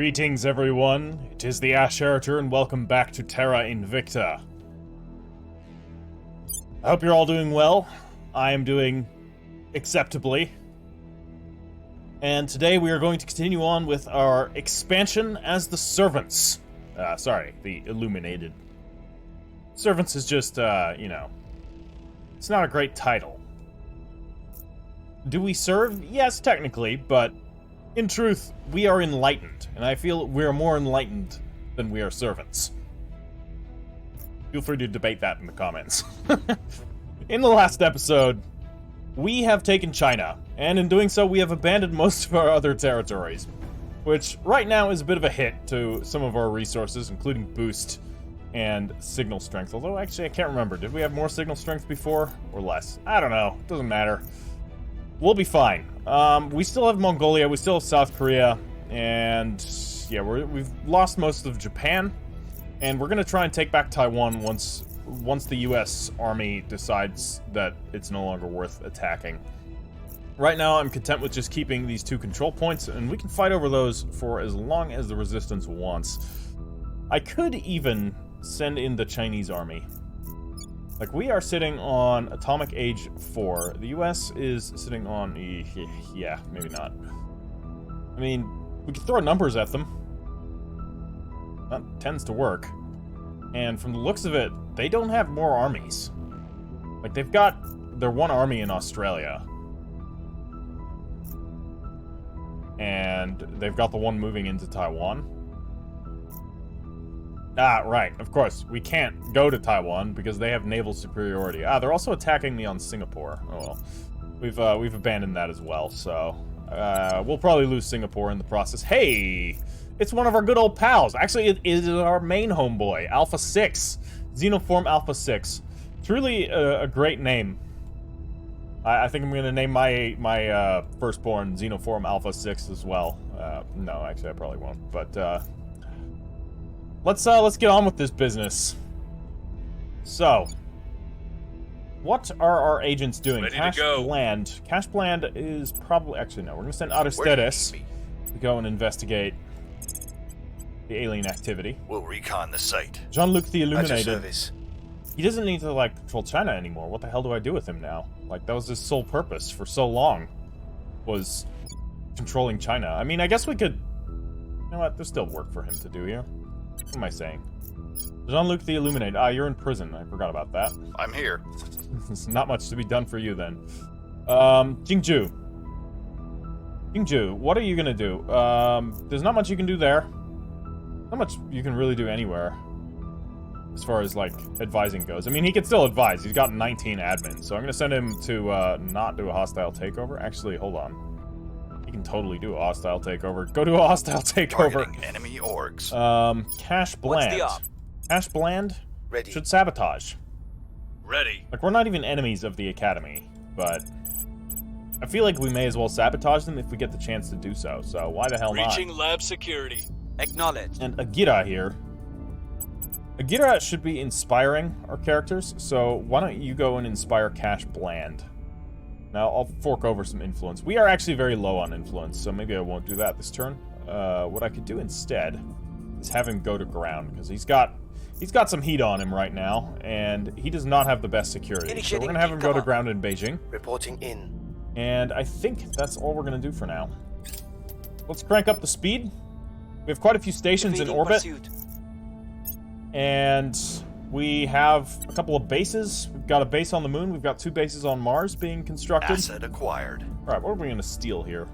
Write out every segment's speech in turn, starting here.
Greetings, everyone. It is the Ash Heriter, and welcome back to Terra Invicta. I hope you're all doing well. I am doing acceptably. And today we are going to continue on with our expansion as the Servants. The Illuminated. Servants is just, it's not a great title. Do we serve? Yes, technically, but in truth, we are enlightened, and I feel we are more enlightened than we are servants. Feel free to debate that in the comments. In the last episode, we have taken China, and in doing so, we have abandoned most of our other territories, which right now is a bit of a hit to some of our resources, including boost and signal strength. Although, actually, I can't remember. Did we have more signal strength before, or less? I don't know. Doesn't matter. We'll be fine. We still have Mongolia, we still have South Korea, and yeah, we've lost most of Japan, and we're gonna try and take back Taiwan once the U.S. Army decides that it's no longer worth attacking. Right now, I'm content with just keeping these two control points, and we can fight over those for as long as the Resistance wants. I could even send in the Chinese army. Like, we are sitting on Atomic Age 4. The US is sitting on... yeah, maybe not. I mean, we could throw numbers at them. That tends to work. And from the looks of it, they don't have more armies. Like, they've got their one army in Australia. And they've got the one moving into Taiwan. Ah, right. Of course, we can't go to Taiwan because they have naval superiority. Ah, they're also attacking me on Singapore. Oh well. We've abandoned that as well, so... we'll probably lose Singapore in the process. Hey! It's one of our good old pals! Actually, it is our main homeboy, Alpha 6. Xenoform Alpha 6. Truly a great name. I think I'm gonna name my firstborn Xenoform Alpha 6 as well. No, actually, I probably won't, but, Let's get on with this business. So, what are our agents doing? Ready Cash to go. Bland. Cash Bland is probably... Actually, no. We're going to send Atrocity to go and investigate the alien activity. We'll recon the site. Jean-Luc the At your Illuminated. service. He doesn't need to, like, control China anymore. What the hell do I do with him now? Like, that was his sole purpose for so long. Was controlling China. I mean, I guess we could... You know what? There's still work for him to do here. What am I saying? Jean-Luc the Illuminated. Ah, you're in prison. I forgot about that. I'm here. There's not much to be done for you then. Jingju. Jingju, what are you gonna do? There's not much you can do there. Not much you can really do anywhere. As far as, like, advising goes. I mean, he can still advise. He's got 19 admins. So I'm gonna send him to, not do a hostile takeover. Actually, hold on. He can totally do a hostile takeover. Go to a hostile takeover. Targeting enemy orgs. Cash Bland. What's the op? Cash Bland Ready. should sabotage. Ready. Like, we're not even enemies of the Academy, but I feel like we may as well sabotage them if we get the chance to do so. So why the hell not? Reaching lab security. Acknowledged. And Agira here. Agira should be inspiring our characters, so why don't you go and inspire Cash Bland? Now, I'll fork over some influence. We are actually very low on influence, so maybe I won't do that this turn. What I could do instead is have him go to ground, because he's got some heat on him right now, and he does not have the best security. So we're going to have him go to ground in Beijing. Reporting in. And I think that's all we're going to do for now. Let's crank up the speed. We have quite a few stations in orbit. Pursuit. And we have a couple of bases. We've got a base on the moon. We've got 2 bases on Mars being constructed. Asset acquired. Alright, what are we going to steal here?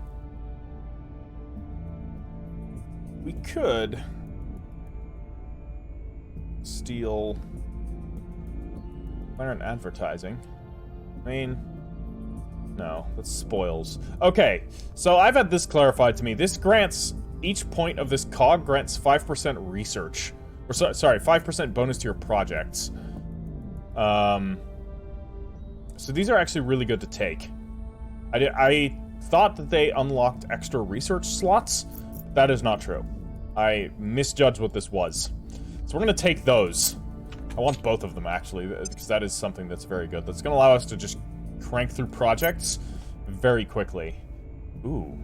We could steal Clarent Advertising. I mean, no, that's spoils. Okay, so I've had this clarified to me. This grants, each point of this cog grants 5% research. Or sorry, 5% bonus to your projects. So these are actually really good to take. I thought that they unlocked extra research slots. That is not true. I misjudged what this was. So we're going to take those. I want both of them, actually, because that is something that's very good. That's going to allow us to just crank through projects very quickly. Ooh.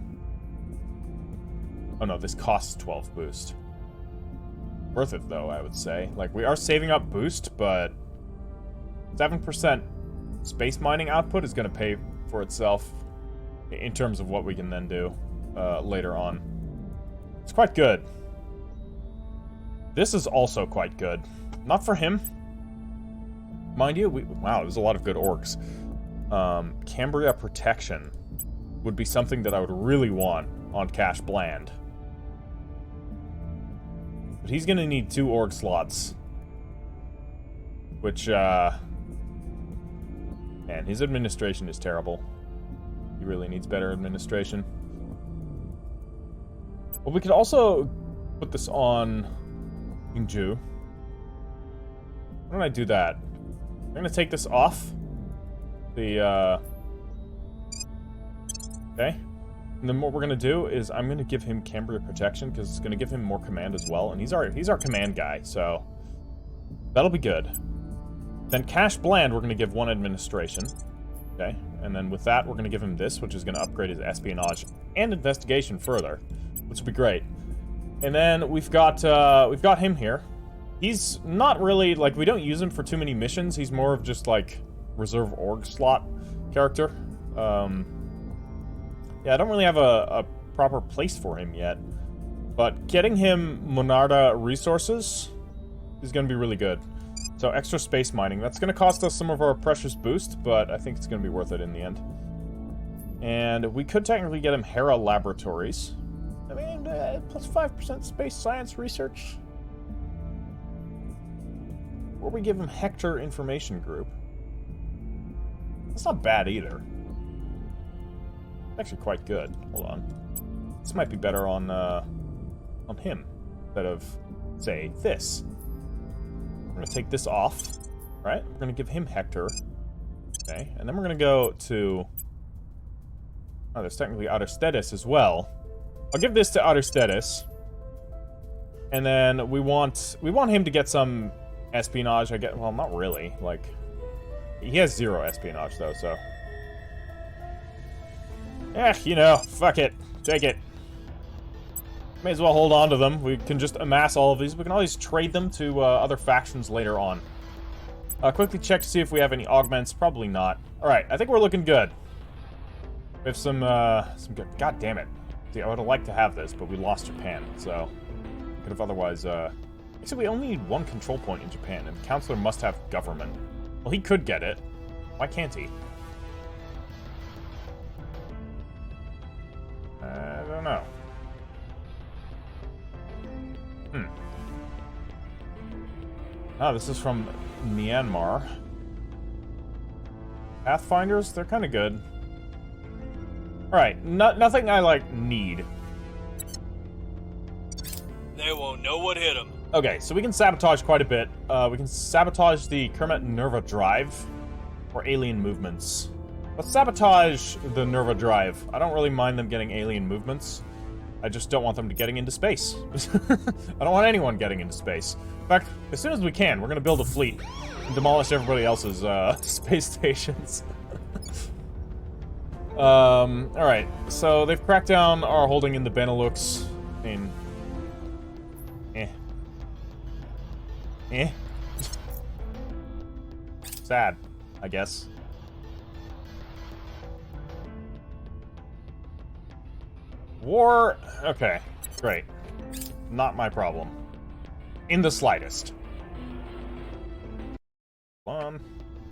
Oh no, this costs 12 boost. Worth it though, I would say. Like, we are saving up boost, but 7% space mining output is going to pay for itself in terms of what we can then do later on. It's quite good. This is also quite good. Not for him. Mind you, wow, there's a lot of good orcs. Cambria Protection would be something that I would really want on Cash Bland. But he's gonna need 2 org slots. Which, man, his administration is terrible. He really needs better administration. Well, we could also put this on Yingju. Why don't I do that? I'm gonna take this off. Okay. And then what we're gonna do is I'm gonna give him Cambria Protection because it's gonna give him more command as well, and he's our command guy, so that'll be good. Then Cash Bland, we're gonna give 1 administration. Okay, and then with that, we're gonna give him this, which is gonna upgrade his espionage and investigation further, which will be great. And then we've got him here. He's not really, like, we don't use him for too many missions. He's more of just, like, reserve org slot character. Yeah, I don't really have a proper place for him yet. But getting him Monarda resources is going to be really good. So extra space mining. That's going to cost us some of our precious boost, but I think it's going to be worth it in the end. And we could technically get him Hera Laboratories. I mean, plus 5% space science research. Or we give him Hector Information Group. That's not bad either. Actually quite good. Hold on. This might be better on him instead of, say, this. We're gonna take this off, right? We're gonna give him Hector. Okay, and then we're gonna go to... Oh, there's technically Atrocity as well. I'll give this to Atrocity. And then we want him to get some espionage, I guess. Well, not really. Like, he has 0 espionage, though, so... you know, fuck it. Take it. May as well hold on to them. We can just amass all of these. We can always trade them to other factions later on. Quickly check to see if we have any augments. Probably not. Alright, I think we're looking good. We have some good... God damn it. See, I would have liked to have this, but we lost Japan, so... Could have otherwise, Actually, we only need 1 control point in Japan, and Counselor must have government. Well, he could get it. Why can't he? I don't know. Oh, this is from Myanmar. Pathfinders, they're kind of good. Alright, nothing I, like, need. They won't know what hit them. Okay, so we can sabotage quite a bit. We can sabotage the Kermit Nerva Drive or alien movements. Let's sabotage the Nerva Drive. I don't really mind them getting alien movements. I just don't want them getting into space. I don't want anyone getting into space. In fact, as soon as we can, we're going to build a fleet and demolish everybody else's space stations. Alright, so they've cracked down our holding in the Benelux. I mean... Sad, I guess. War... Okay, great. Not my problem. In the slightest.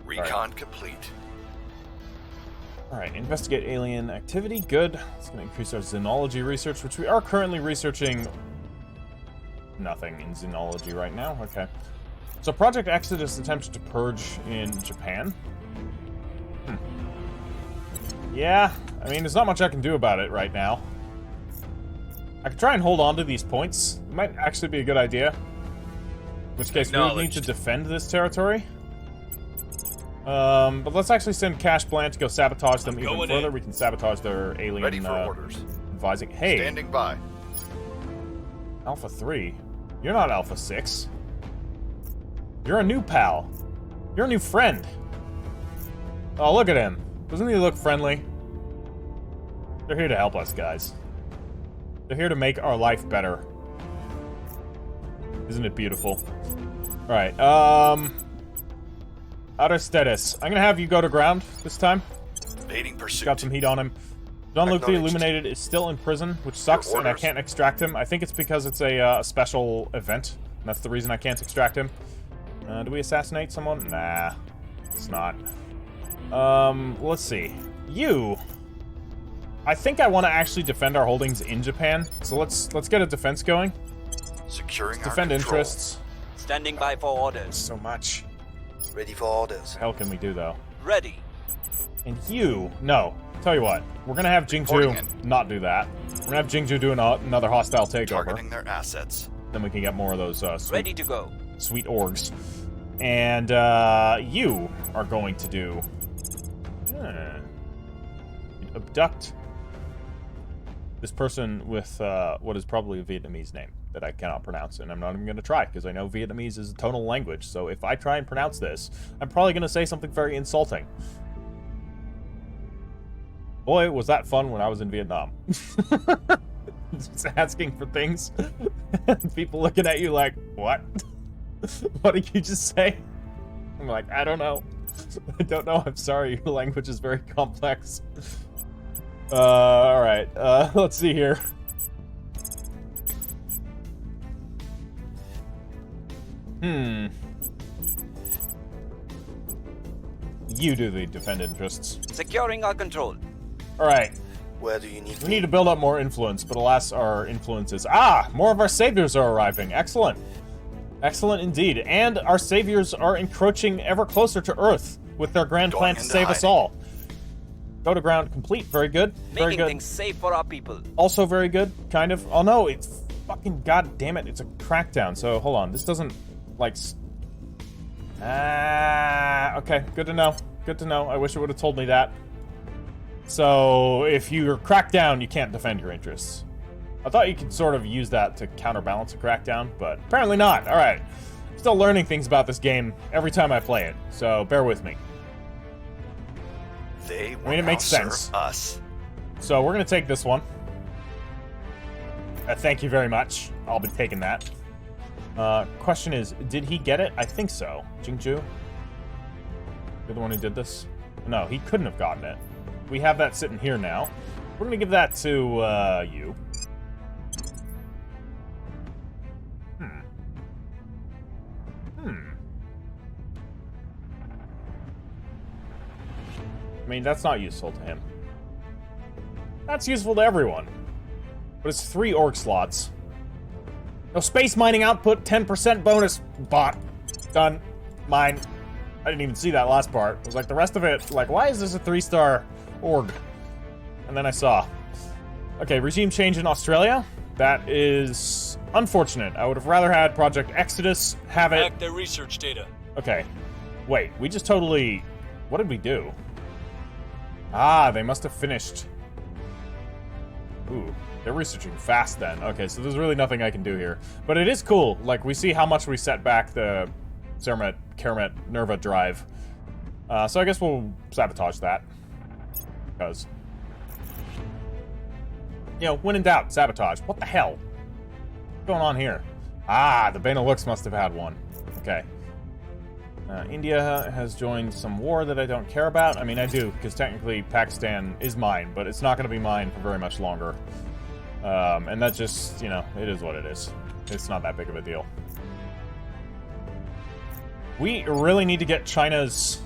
Recon complete. Alright, investigate alien activity. Good. It's going to increase our xenology research, which we are currently researching... Nothing in xenology right now. Okay. So Project Exodus attempted to purge in Japan. Yeah, I mean, there's not much I can do about it right now. I could try and hold on to these points. It might actually be a good idea. In which case, we would need to defend this territory. But let's actually send Cash Bland to go sabotage them even further. We can sabotage their alien... Ready for orders. Advising. Hey! Standing by. Alpha 3? You're not Alpha 6. You're a new pal. You're a new friend. Oh, look at him. Doesn't he look friendly? They're here to help us, guys. They're here to make our life better. Isn't it beautiful? Alright, Outer status. I'm gonna have you go to ground this time. Evading pursuit. Got some heat on him. Jean-Luc the Illuminated is still in prison, which sucks, and I can't extract him. I think it's because it's a special event. And that's the reason I can't extract him. Do we assassinate someone? Nah, it's not. Let's see. You. I think I want to actually defend our holdings in Japan, so let's get a defense going. Securing let's defend interests. Standing by for orders. So much. Ready for orders. What the hell can we do though? Ready. And you, no. Tell you what, we're gonna have Jingju not do that. We're gonna have Jingju do another hostile takeover. Targeting their assets. Then we can get more of those sweet, ready to go. Sweet orgs. And you are going to do abduct this person with what is probably a Vietnamese name that I cannot pronounce, and I'm not even going to try because I know Vietnamese is a tonal language. So if I try and pronounce this, I'm probably going to say something very insulting. Boy, was that fun when I was in Vietnam. Just asking for things. And people looking at you like, what? What did you just say? I'm like, I don't know. I don't know, I'm sorry. Your language is very complex. Alright. Let's see here. You do the defend interests. Securing our control. Alright. Where do you need We need to build up more influence, but alas, our influence is... Ah! More of our saviors are arriving. Excellent. Excellent indeed. And our saviors are encroaching ever closer to Earth with their grand plan to save us all. Go to ground complete. Very good. Very good. Making things safe for our people. Also very good. Kind of. Oh no, it's fucking goddamn it. It's a crackdown. So hold on. This doesn't like... okay. Good to know. Good to know. I wish it would have told me that. So if you're cracked down, you can't defend your interests. I thought you could sort of use that to counterbalance a crackdown, but apparently not. All right. Still learning things about this game every time I play it, so bear with me. They will it makes sense. Serve us. So we're going to take this one. Thank you very much. I'll be taking that. Question is, did he get it? I think so. Jingju? You're the one who did this? No, he couldn't have gotten it. We have that sitting here now. We're going to give that to you. I mean, that's not useful to him. That's useful to everyone. But it's 3 org slots. No space mining output, 10% bonus. Bot. Done. Mine. I didn't even see that last part. It was like the rest of it, like, why is this a 3-star org? And then I saw. Okay, regime change in Australia. That is unfortunate. I would have rather had Project Exodus have it. Hack their research data. Okay. Wait, we just totally... What did we do? Ah, they must have finished. Ooh, they're researching fast then. Okay, so there's really nothing I can do here. But it is cool. Like, we see how much we set back the Karamet Nerva drive. So I guess we'll sabotage that. Because... You know, when in doubt, sabotage. What the hell? What's going on here? Ah, the Benelux must have had one. Okay. India has joined some war that I don't care about. I mean, I do, because technically Pakistan is mine, but it's not going to be mine for very much longer. And that just, you know, it is what it is. It's not that big of a deal. We really need to get China's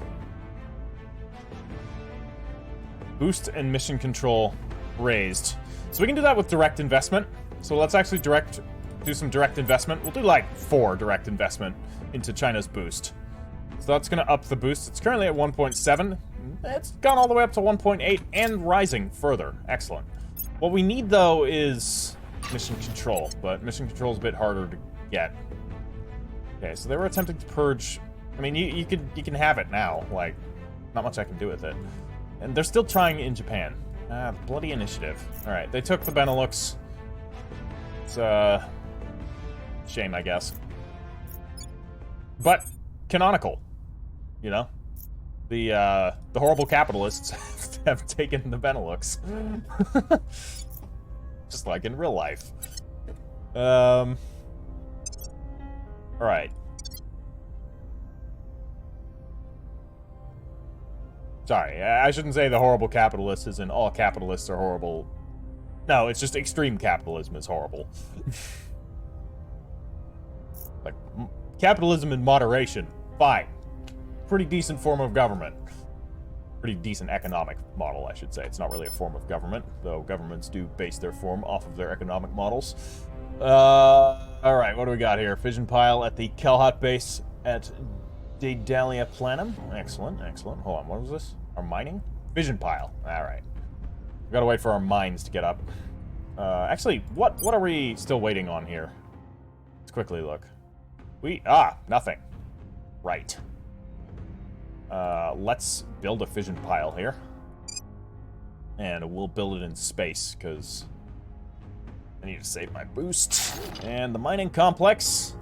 boost and mission control raised. So we can do that with direct investment. So let's actually do some direct investment. We'll do like 4 direct investment into China's boost. So that's going to up the boost. It's currently at 1.7. It's gone all the way up to 1.8 and rising further. Excellent. What we need, though, is mission control. But mission control is a bit harder to get. Okay, so they were attempting to purge... I mean, you can have it now. Like, not much I can do with it. And they're still trying in Japan. Bloody initiative. Alright, they took the Benelux. It's a... shame, I guess. But canonical. You know? The horrible capitalists have taken the Benelux. Just like in real life. Alright. Sorry, I shouldn't say the horrible capitalist is in all capitalists are horrible. No, it's just extreme capitalism is horrible. Like, capitalism in moderation, fine. Pretty decent form of government. Pretty decent economic model, I should say. It's not really a form of government, though governments do base their form off of their economic models. Alright, what do we got here? Fission pile at the Kelhot base at Daedalus Planum. Excellent, excellent. Hold on, what was this? Our mining? Fission pile. Alright. We gotta wait for our mines to get up. Actually, what are we still waiting on here? Let's quickly look. Nothing. Right. Let's build a fission pile here. And we'll build it in space, because I need to save my boost. And the mining complex.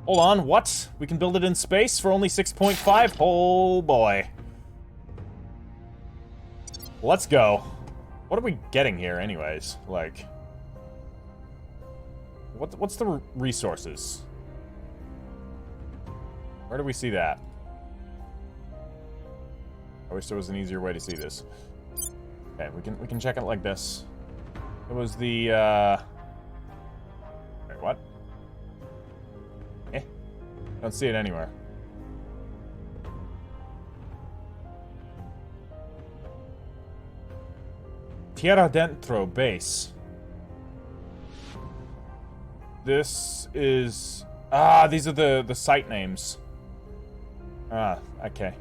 Hold on, what? We can build it in space for only 6.5? Oh boy. Let's go. What are we getting here anyways? Like, what's the resources? Where do we see that? I wish there was an easier way to see this. Okay, we can check it like this. It was the wait, what? Don't see it anywhere. Terra Dentro base. This is... these are the site names. Okay.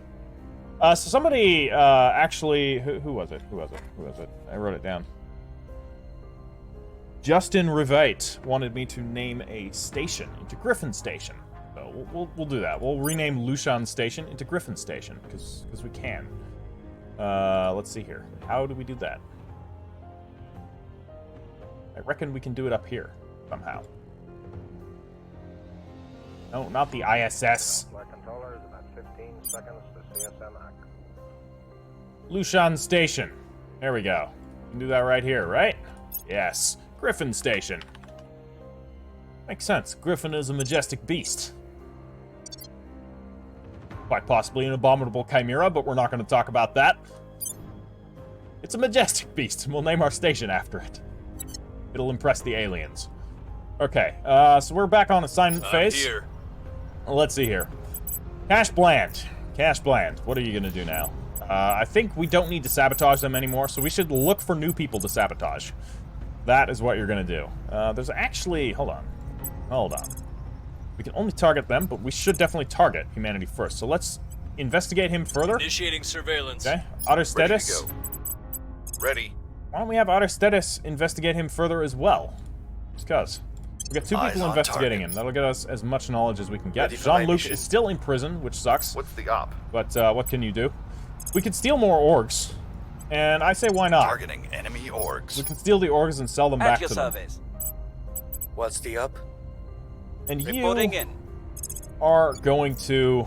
So somebody, actually... Who was it? Who was it? I wrote it down. Justin Rivate wanted me to name a station into Griffin Station. So we'll do that. We'll rename Lushan Station into Griffin Station, because we can. Let's see here. How do we do that? I reckon we can do it up here, somehow. No, not the ISS. Controllers, about 15 seconds to CSM act. Lushan Station. There we go. We can do that right here, right? Yes. Griffin Station. Makes sense. Griffin is a majestic beast. Quite possibly an abominable chimera, but we're not going to talk about that. It's a majestic beast, and we'll name our station after it. It'll impress the aliens. Okay, so we're back on assignment phase. Here. Let's see here. Cash Bland. Cash Bland. What are you going to do now? I think we don't need to sabotage them anymore, so we should look for new people to sabotage. That is what you're going to do. There's actually... Hold on. We can only target them, but we should definitely target humanity first. So let's investigate him further. Initiating surveillance. Okay. Atrocity. Ready. Why don't we have Atrocity investigate him further as well? Just cause. We've got two people investigating him. That'll get us as much knowledge as we can get. Jean-Luc is still in prison, which sucks. What's the op? But what can you do? We could steal more orgs. And I say why not? Targeting enemy orgs. We can steal the orgs and sell them back to them. Surveys. What's the up? And you Reporting in. are going to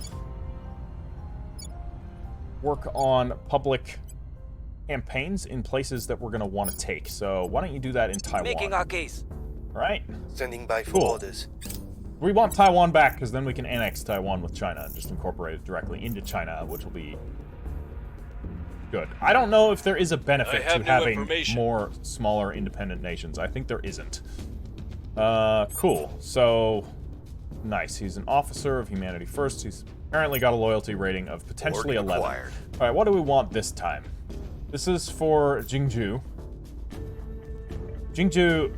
work on public campaigns in places that we're going to want to take. So why don't you do that in Taiwan? Making our case. Right? Standing by for Cool. orders. We want Taiwan back, because then we can annex Taiwan with China and just incorporate it directly into China, which will be good. I don't know if there is a benefit to having more smaller independent nations. I think there isn't. Cool. So, nice. He's an officer of Humanity First. He's apparently got a loyalty rating of potentially 11. Alright, what do we want this time? This is for Jingju. Jingju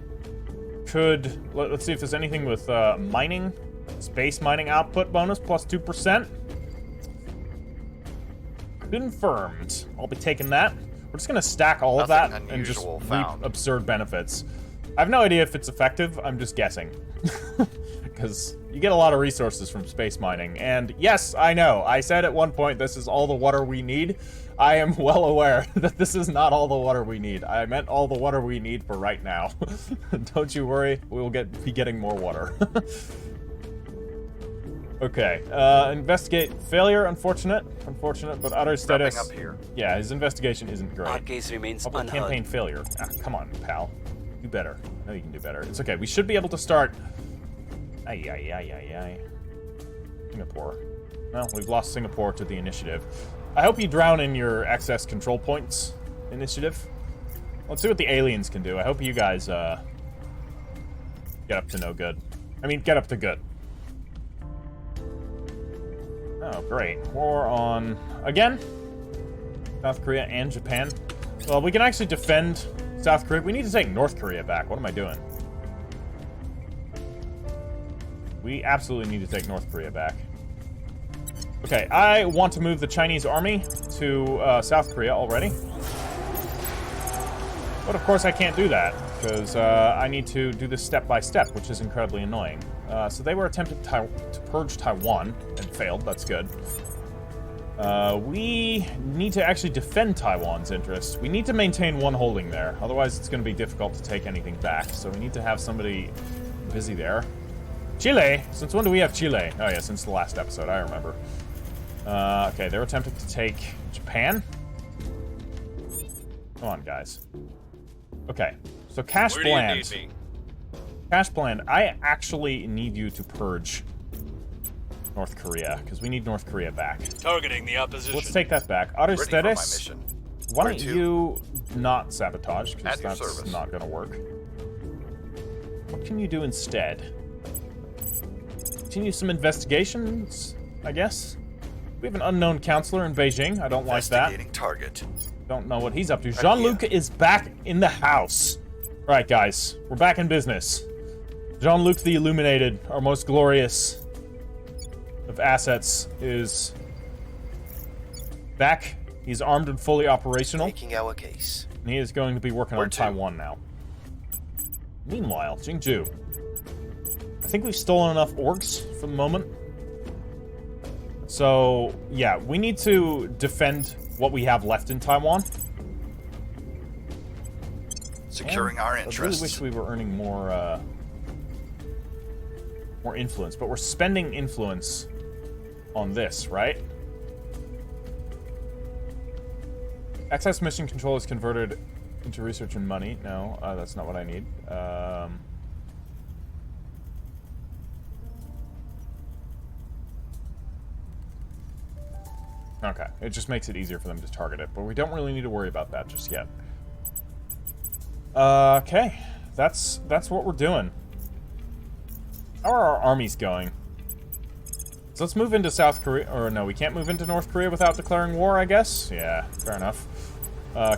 could... Let's see if there's anything with mining. Space mining output bonus plus 2%. Confirmed. I'll be taking that. We're just gonna stack all of that and just reap absurd benefits. I have no idea if it's effective. I'm just guessing. Because you get a lot of resources from space mining. And yes, I know. I said at one point this is all the water we need. I am well aware that this is not all the water we need. I meant all the water we need for right now. Don't you worry. We will be getting more water. Okay, investigate failure, unfortunate, but utter status. Up here. Yeah, his investigation isn't great. Our case remains Public unheard. campaign failure. Come on, pal. Do better. No, you can do better. It's okay. We should be able to start... Ay. Singapore. Well, we've lost Singapore to the initiative. I hope you drown in your excess control points initiative. Let's see what the aliens can do. I hope you guys, get up to no good. I mean, get up to good. Oh, great. War on... Again? South Korea and Japan. Well, we can actually defend South Korea. We need to take North Korea back. What am I doing? We absolutely need to take North Korea back. Okay, I want to move the Chinese army to South Korea already. But of course I can't do that, because I need to do this step by step, which is incredibly annoying. So they were attempting to purge Taiwan, and failed, that's good. We need to actually defend Taiwan's interests. We need to maintain one holding there, otherwise it's going to be difficult to take anything back. So we need to have somebody busy there. Chile? Since when do we have Chile? Oh yeah, since the last episode, I remember. Okay, they're attempting to take Japan. Come on, guys. Okay, so Cash Where do you Bland. need me? Cash Bland, I actually need you to purge North Korea, because we need North Korea back. Targeting the opposition. Let's take that back. Ready for my Atrocity, mission. why Where don't to? you not sabotage, because At your that's service. not going to work. What can you do instead? Continue some investigations, I guess? We have an unknown counselor in Beijing. I don't like that. Investigating target. Don't know what he's up to. Jean-Luc is back in the house. All right, guys. We're back in business. Jean-Luc the Illuminated, our most glorious of assets, is back. He's armed and fully operational. Making our case. And he is going to be working Where on to? Taiwan now. Meanwhile, Jingju. I think we've stolen enough orgs for the moment. So, yeah, we need to defend what we have left in Taiwan. Securing our I really interests. wish we were earning more influence, but we're spending influence on this, right? Excess mission control is converted into research and money. No, that's not what I need. Okay, it just makes it easier for them to target it, but we don't really need to worry about that just yet. Okay, that's what we're doing. How are our armies going? So let's move into South Korea, or no, we can't move into North Korea without declaring war, I guess? Yeah, fair enough.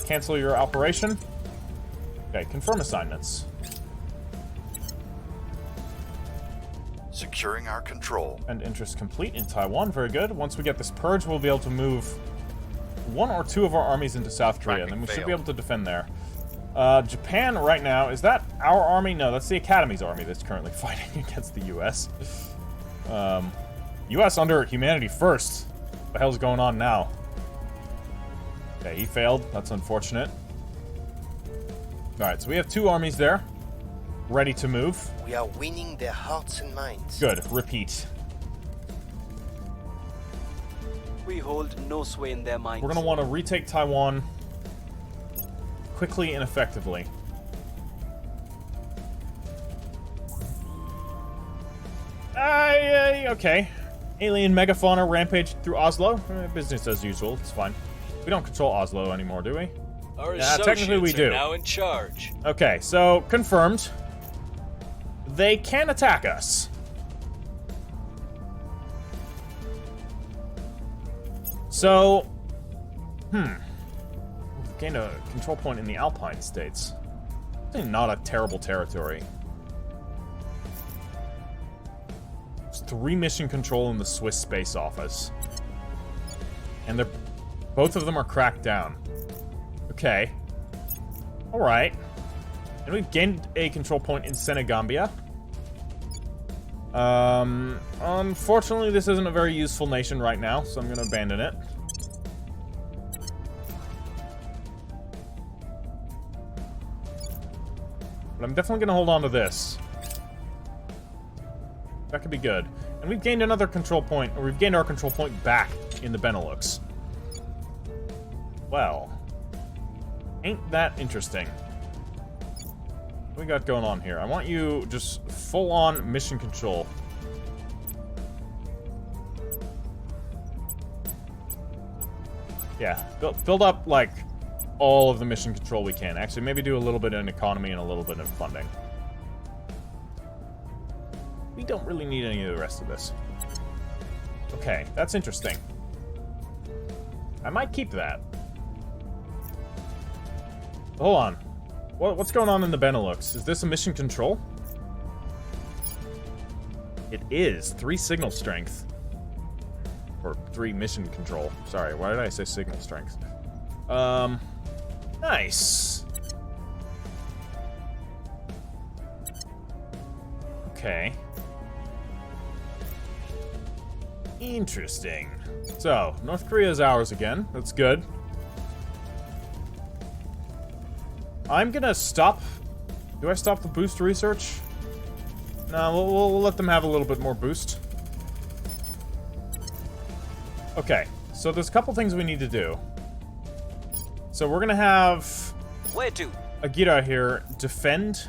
Cancel your operation. Okay, confirm assignments. Securing our control. And interest complete in Taiwan, very good. Once we get this purge, we'll be able to move one or two of our armies into South Korea, and then we should be able to defend there. Japan right now, is that our army? No, that's the Academy's army that's currently fighting against the U.S. U.S. under Humanity First. What the hell's going on now? Okay, he failed. That's unfortunate. Alright, so we have two armies there. Ready to move. We are winning their hearts and minds. Good. Repeat. We hold no sway in their minds. We're going to want to retake Taiwan quickly and effectively. Okay. Alien megafauna rampage through Oslo. Business as usual. It's fine. We don't control Oslo anymore, do we? Our Yeah, technically we associates do. are now in charge. Okay, so confirmed. They can attack us. So, we've gained a control point in the Alpine states. It's not a terrible territory. There's 3 mission control in the Swiss Space Office. And they're both of them are cracked down. Okay. Alright. And we've gained a control point in Senegambia. Unfortunately, this isn't a very useful nation right now, so I'm going to abandon it. But I'm definitely going to hold on to this. That could be good. And we've gained another control point, or we've gained our control point back in the Benelux. Well, ain't that interesting? What we got going on here? I want you just full-on mission control. Yeah, build up, like, all of the mission control we can. Actually, maybe do a little bit in economy and a little bit in funding. We don't really need any of the rest of this. Okay, that's interesting. I might keep that. Hold on. What's going on in the Benelux? Is this a mission control? It is. 3 signal strength. Or 3 mission control. Sorry, why did I say signal strength? Nice. Okay. Interesting. So, North Korea is ours again. That's good. I'm gonna stop... Do I stop the boost research? No, we'll let them have a little bit more boost. Okay, so there's a couple things we need to do. So we're gonna have... Where to? Agira here defend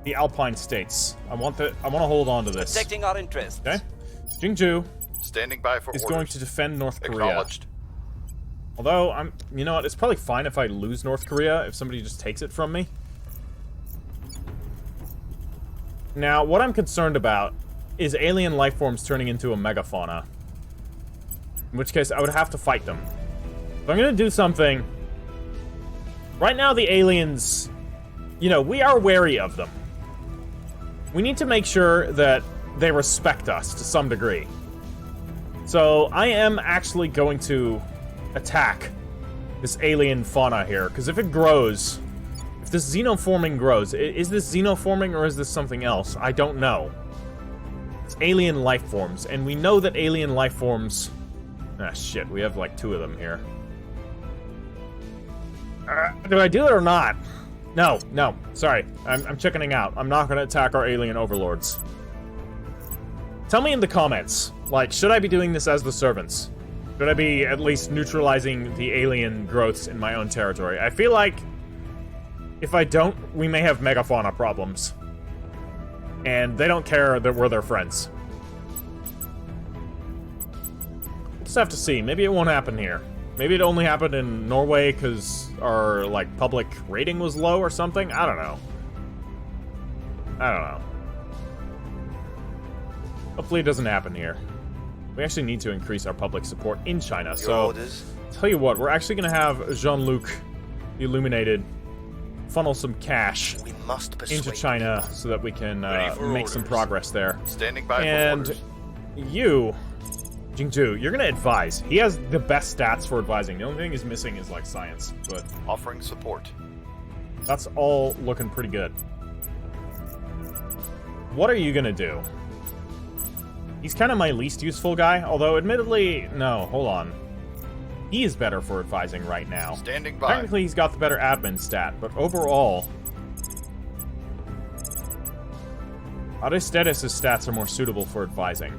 the Alpine states. I want to hold on to this. Protecting our interests. Okay? Jingju Standing by for is orders. going to defend North Korea. Acknowledged. Although, you know what, it's probably fine if I lose North Korea, if somebody just takes it from me. Now, what I'm concerned about is alien life forms turning into a megafauna. In which case, I would have to fight them. If I'm gonna do something... Right now, the aliens... You know, we are wary of them. We need to make sure that they respect us to some degree. So, I am actually going to attack this alien fauna here, because if it grows, if this xenoforming grows, is this xenoforming or is this something else? I don't know. It's alien life forms, and we know that alien life forms... Ah, shit, we have like 2 of them here. Do I do it or not? No, sorry. I'm chickening out. I'm not gonna attack our alien overlords. Tell me in the comments, like, should I be doing this as the servants? Should I be at least neutralizing the alien growths in my own territory? I feel like if I don't, we may have megafauna problems. And they don't care that we're their friends. We'll just have to see. Maybe it won't happen here. Maybe it only happened in Norway because our, like, public rating was low or something? I don't know. Hopefully it doesn't happen here. We actually need to increase our public support in China, so... Tell you what, we're actually going to have Jean-Luc, the Illuminated, funnel some cash into China so that we can make some progress there. Standing by for and orders. you, Jingju, you're going to advise. He has the best stats for advising. The only thing he's missing is, like, science, but... Offering support. That's all looking pretty good. What are you going to do? He's kind of my least useful guy, although admittedly, no, hold on. He is better for advising right now. Standing by. Technically, he's got the better admin stat, but overall... Aristides' stats are more suitable for advising.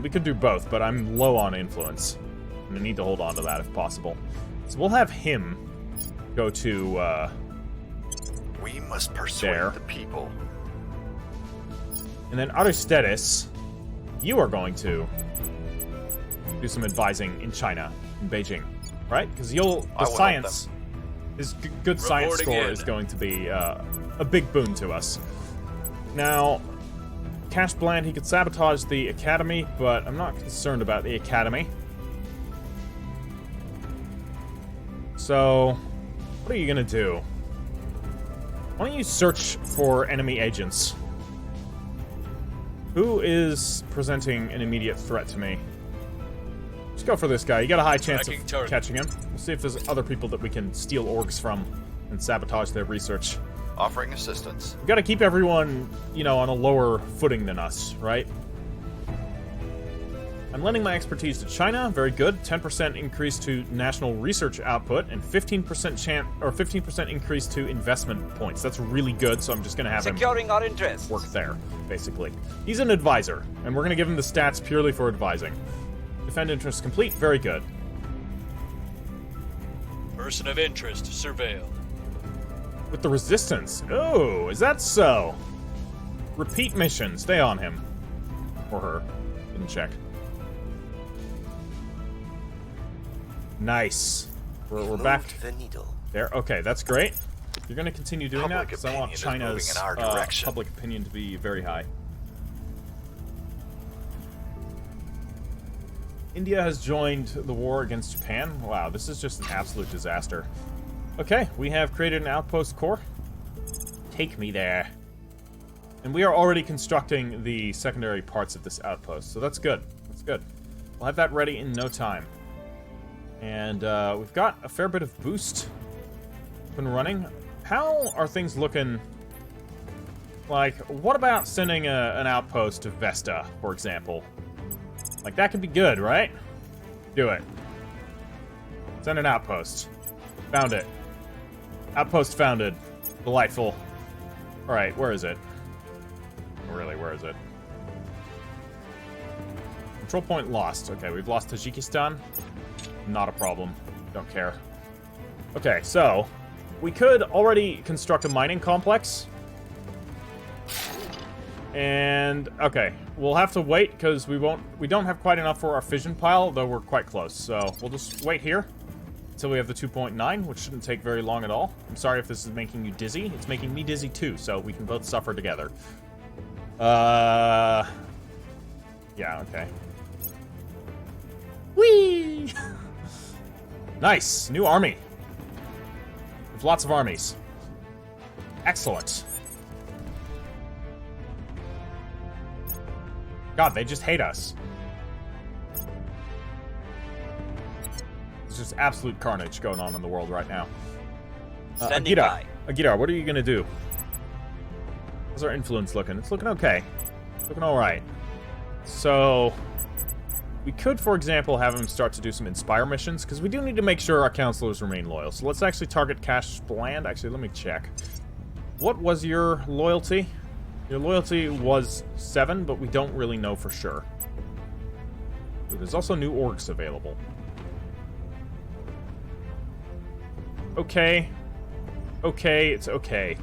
We could do both, but I'm low on influence. And I need to hold on to that if possible. So we'll have him go to, We must persuade there. the people. And then Aristides, you are going to do some advising in China, in Beijing, right? Because the will help science, his good science Reporting score in. is going to be a big boon to us. Now, Cash Bland, he could sabotage the Academy, but I'm not concerned about the Academy. So, what are you going to do? Why don't you search for enemy agents? Who is presenting an immediate threat to me? Just go for this guy. You got a high chance of Tracking target. catching him. We'll see if there's other people that we can steal orgs from and sabotage their research. Offering assistance. We got to keep everyone, you know, on a lower footing than us, right? I'm lending my expertise to China. Very good. 10% increase to national research output and 15% increase to investment points. That's really good. So I'm just going to have him Securing our interests. work there, basically. He's an advisor, and we're going to give him the stats purely for advising. Defend interest complete. Very good. Person of interest surveilled. With the resistance. Oh, is that so? Repeat mission. Stay on him. Or her. Didn't check. Nice. We're back Moved the needle. there. Okay, that's great. You're going to continue doing that Public because I want opinion is China's moving in our direction. public opinion to be very high. India has joined the war against Japan. Wow, this is just an absolute disaster. Okay, we have created an outpost core. Take me there. And we are already constructing the secondary parts of this outpost, so that's good. That's good. We'll have that ready in no time. And we've got a fair bit of boost up and running. How are things looking? Like, what about sending an outpost to Vesta, for example? Like, that could be good, right? Do it. Send an outpost. Found it. Outpost founded. Delightful. Alright, where is it? Really, where is it? Control point lost. Okay, we've lost Tajikistan. Not a problem. Don't care. Okay, so we could already construct a mining complex. And okay, we'll have to wait because we don't have quite enough for our fission pile, though we're quite close. So we'll just wait here until we have the 2.9, which shouldn't take very long at all. I'm sorry if this is making you dizzy. It's making me dizzy too, so we can both suffer together. Yeah, okay. Whee! Nice, new army. With lots of armies. Excellent. God, they just hate us. There's just absolute carnage going on in the world right now. Standing by. Agita, what are you gonna do? How's our influence looking? It's looking okay. It's looking alright. So, we could, for example, have him start to do some Inspire missions, because we do need to make sure our counselors remain loyal. So let's actually target Cash Bland. Actually, let me check. What was your loyalty? Your loyalty was 7, but we don't really know for sure. There's also new orgs available. Okay. Okay, it's okay.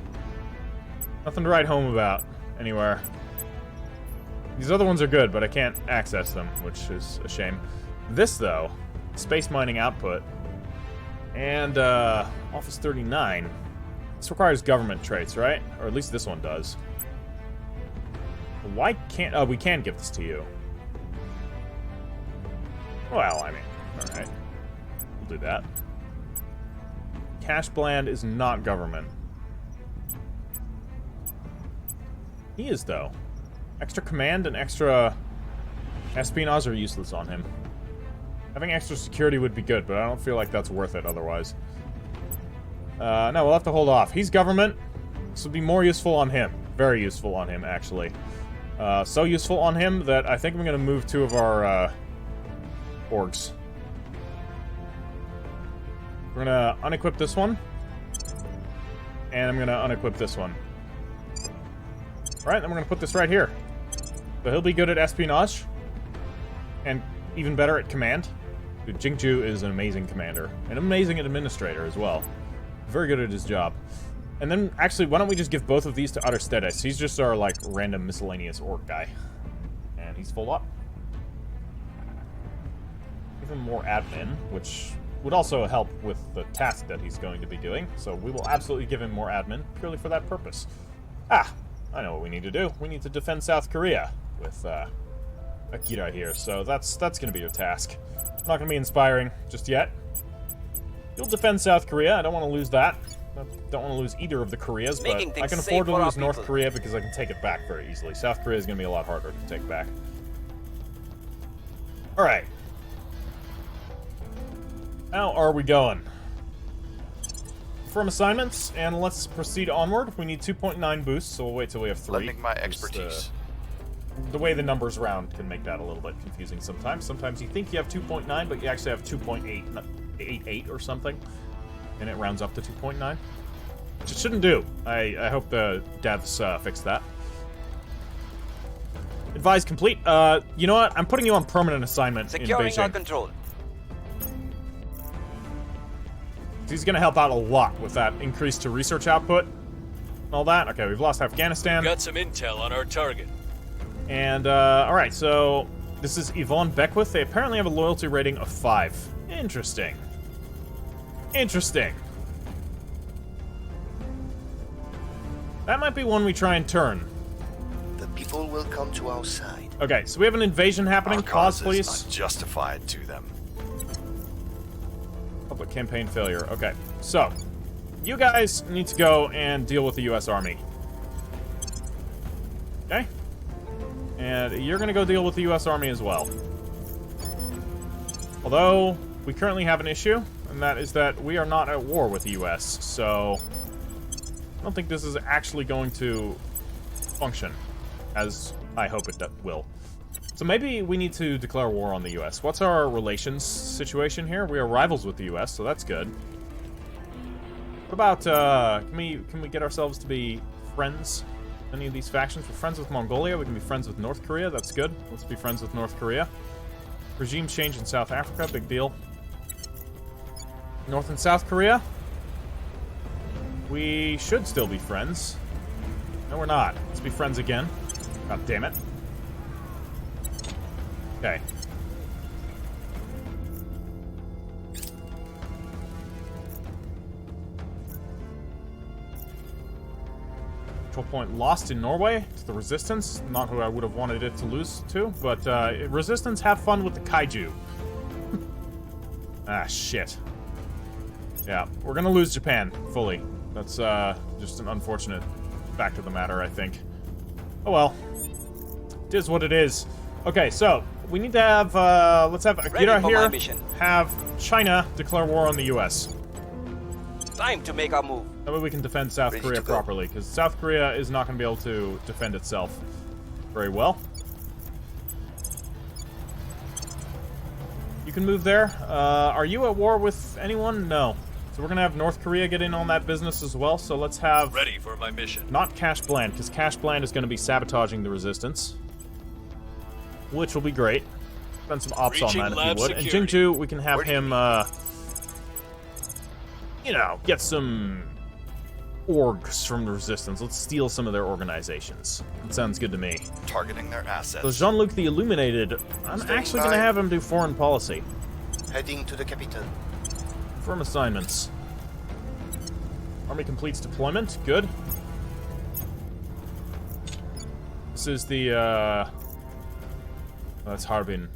Nothing to write home about anywhere. These other ones are good, but I can't access them, which is a shame. This, though, space mining output, and Office 39. This requires government traits, right? Or at least this one does. Why can't... Oh, we can give this to you. Well, I mean, alright. We'll do that. Cash Bland is not government. He is, though. Extra command and extra espionage are useless on him. Having extra security would be good, but I don't feel like that's worth it otherwise. No, we'll have to hold off. He's government. This would be more useful on him. Very useful on him, actually. So useful on him that I think I'm going to move 2 of our orgs. We're going to unequip this one. And I'm going to unequip this one. Alright, then we're going to put this right here. So he'll be good at espionage. And even better at command. Dude, Jingju is an amazing commander. An amazing administrator as well. Very good at his job. And then, actually, why don't we just give both of these to Utter Status? He's just our, like, random miscellaneous orc guy. And he's full up. Give him more admin, which would also help with the task that he's going to be doing. So we will absolutely give him more admin, purely for that purpose. Ah! I know what we need to do. We need to defend South Korea with Akira here. So that's going to be your task. Not going to be inspiring just yet. You'll defend South Korea. I don't want to lose that. I don't want to lose either of the Koreas, but I can afford to lose North Korea because I can take it back very easily. South Korea is going to be a lot harder to take back. Alright. How are we going? From assignments, and let's proceed onward. We need 2.9 boosts, so we'll wait till we have 3. Lending my expertise. The way the numbers round can make that a little bit confusing sometimes. Sometimes you think you have 2.9, but you actually have 2.88 or something, and it rounds up to 2.9. Which it shouldn't do. I hope the devs fix that. Advise complete. You know what? I'm putting you on permanent assignment in Securing our Beijing. control. He's gonna help out a lot with that increase to research output and all that. Okay, we've lost Afghanistan. Got some intel on our target. And, alright, so this is Yvonne Beckwith. They apparently have a loyalty rating of 5. Interesting. Interesting. That might be one we try and turn. The people will come to our side. Okay, so we have an invasion happening. Our Pause, cause please. is unjustified to them. Public campaign failure. Okay, so you guys need to go and deal with the U.S. Army. Okay? And you're gonna go deal with the U.S. Army as well. Although, we currently have an issue, and that is that we are not at war with the U.S., so I don't think this is actually going to function, as I hope it will. So maybe we need to declare war on the U.S. What's our relations situation here? We are rivals with the U.S., so that's good. What about, can we get ourselves to be friends? Any of these factions? We're friends with Mongolia, we can be friends with North Korea, that's good. Let's be friends with North Korea. Regime change in South Africa, big deal. North and South Korea? We should still be friends. No, we're not. Let's be friends again. God damn it. Okay. Control point lost in Norway to the Resistance. Not who I would have wanted it to lose to, but Resistance, have fun with the kaiju. Ah, shit. Yeah, we're gonna lose Japan fully. That's just an unfortunate fact of the matter, I think. Oh well. It is what it is. Okay, so we need to have, let's have Akira here have China declare war on the U.S. Time to make our move. That way we can defend South Korea properly, because South Korea is not going to be able to defend itself very well. You can move there. Are you at war with anyone? No. So we're going to have North Korea get in on that business as well, so let's have... Ready for my mission. Not Cash Bland, because Cash Bland is going to be sabotaging the Resistance. Which will be great. Spend some ops on that if you would. And Jingju, we can have him, you know, get some orgs from the Resistance. Let's steal some of their organizations. That sounds good to me. Targeting their assets. So Jean-Luc the Illuminated, I'm actually going to have him do foreign policy. Heading to the capital. Firm assignments. Army completes deployment. Good. This is the, oh, that's Harbin.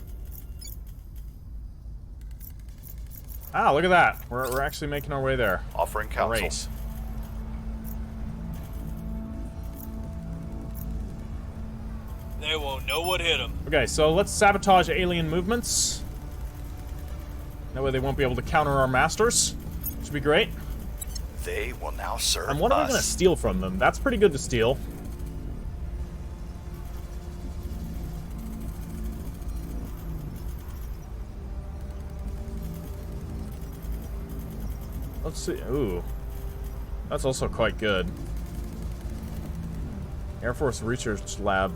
Ah, look at that. We're actually making our way there. Offering counsel. Great. They won't know what hit them. Okay, so let's sabotage alien movements. That way they won't be able to counter our masters. Should be great. They will now serve And what am I us. going to steal from them? That's pretty good to steal. Let's see. Ooh. That's also quite good. Air Force Research Lab.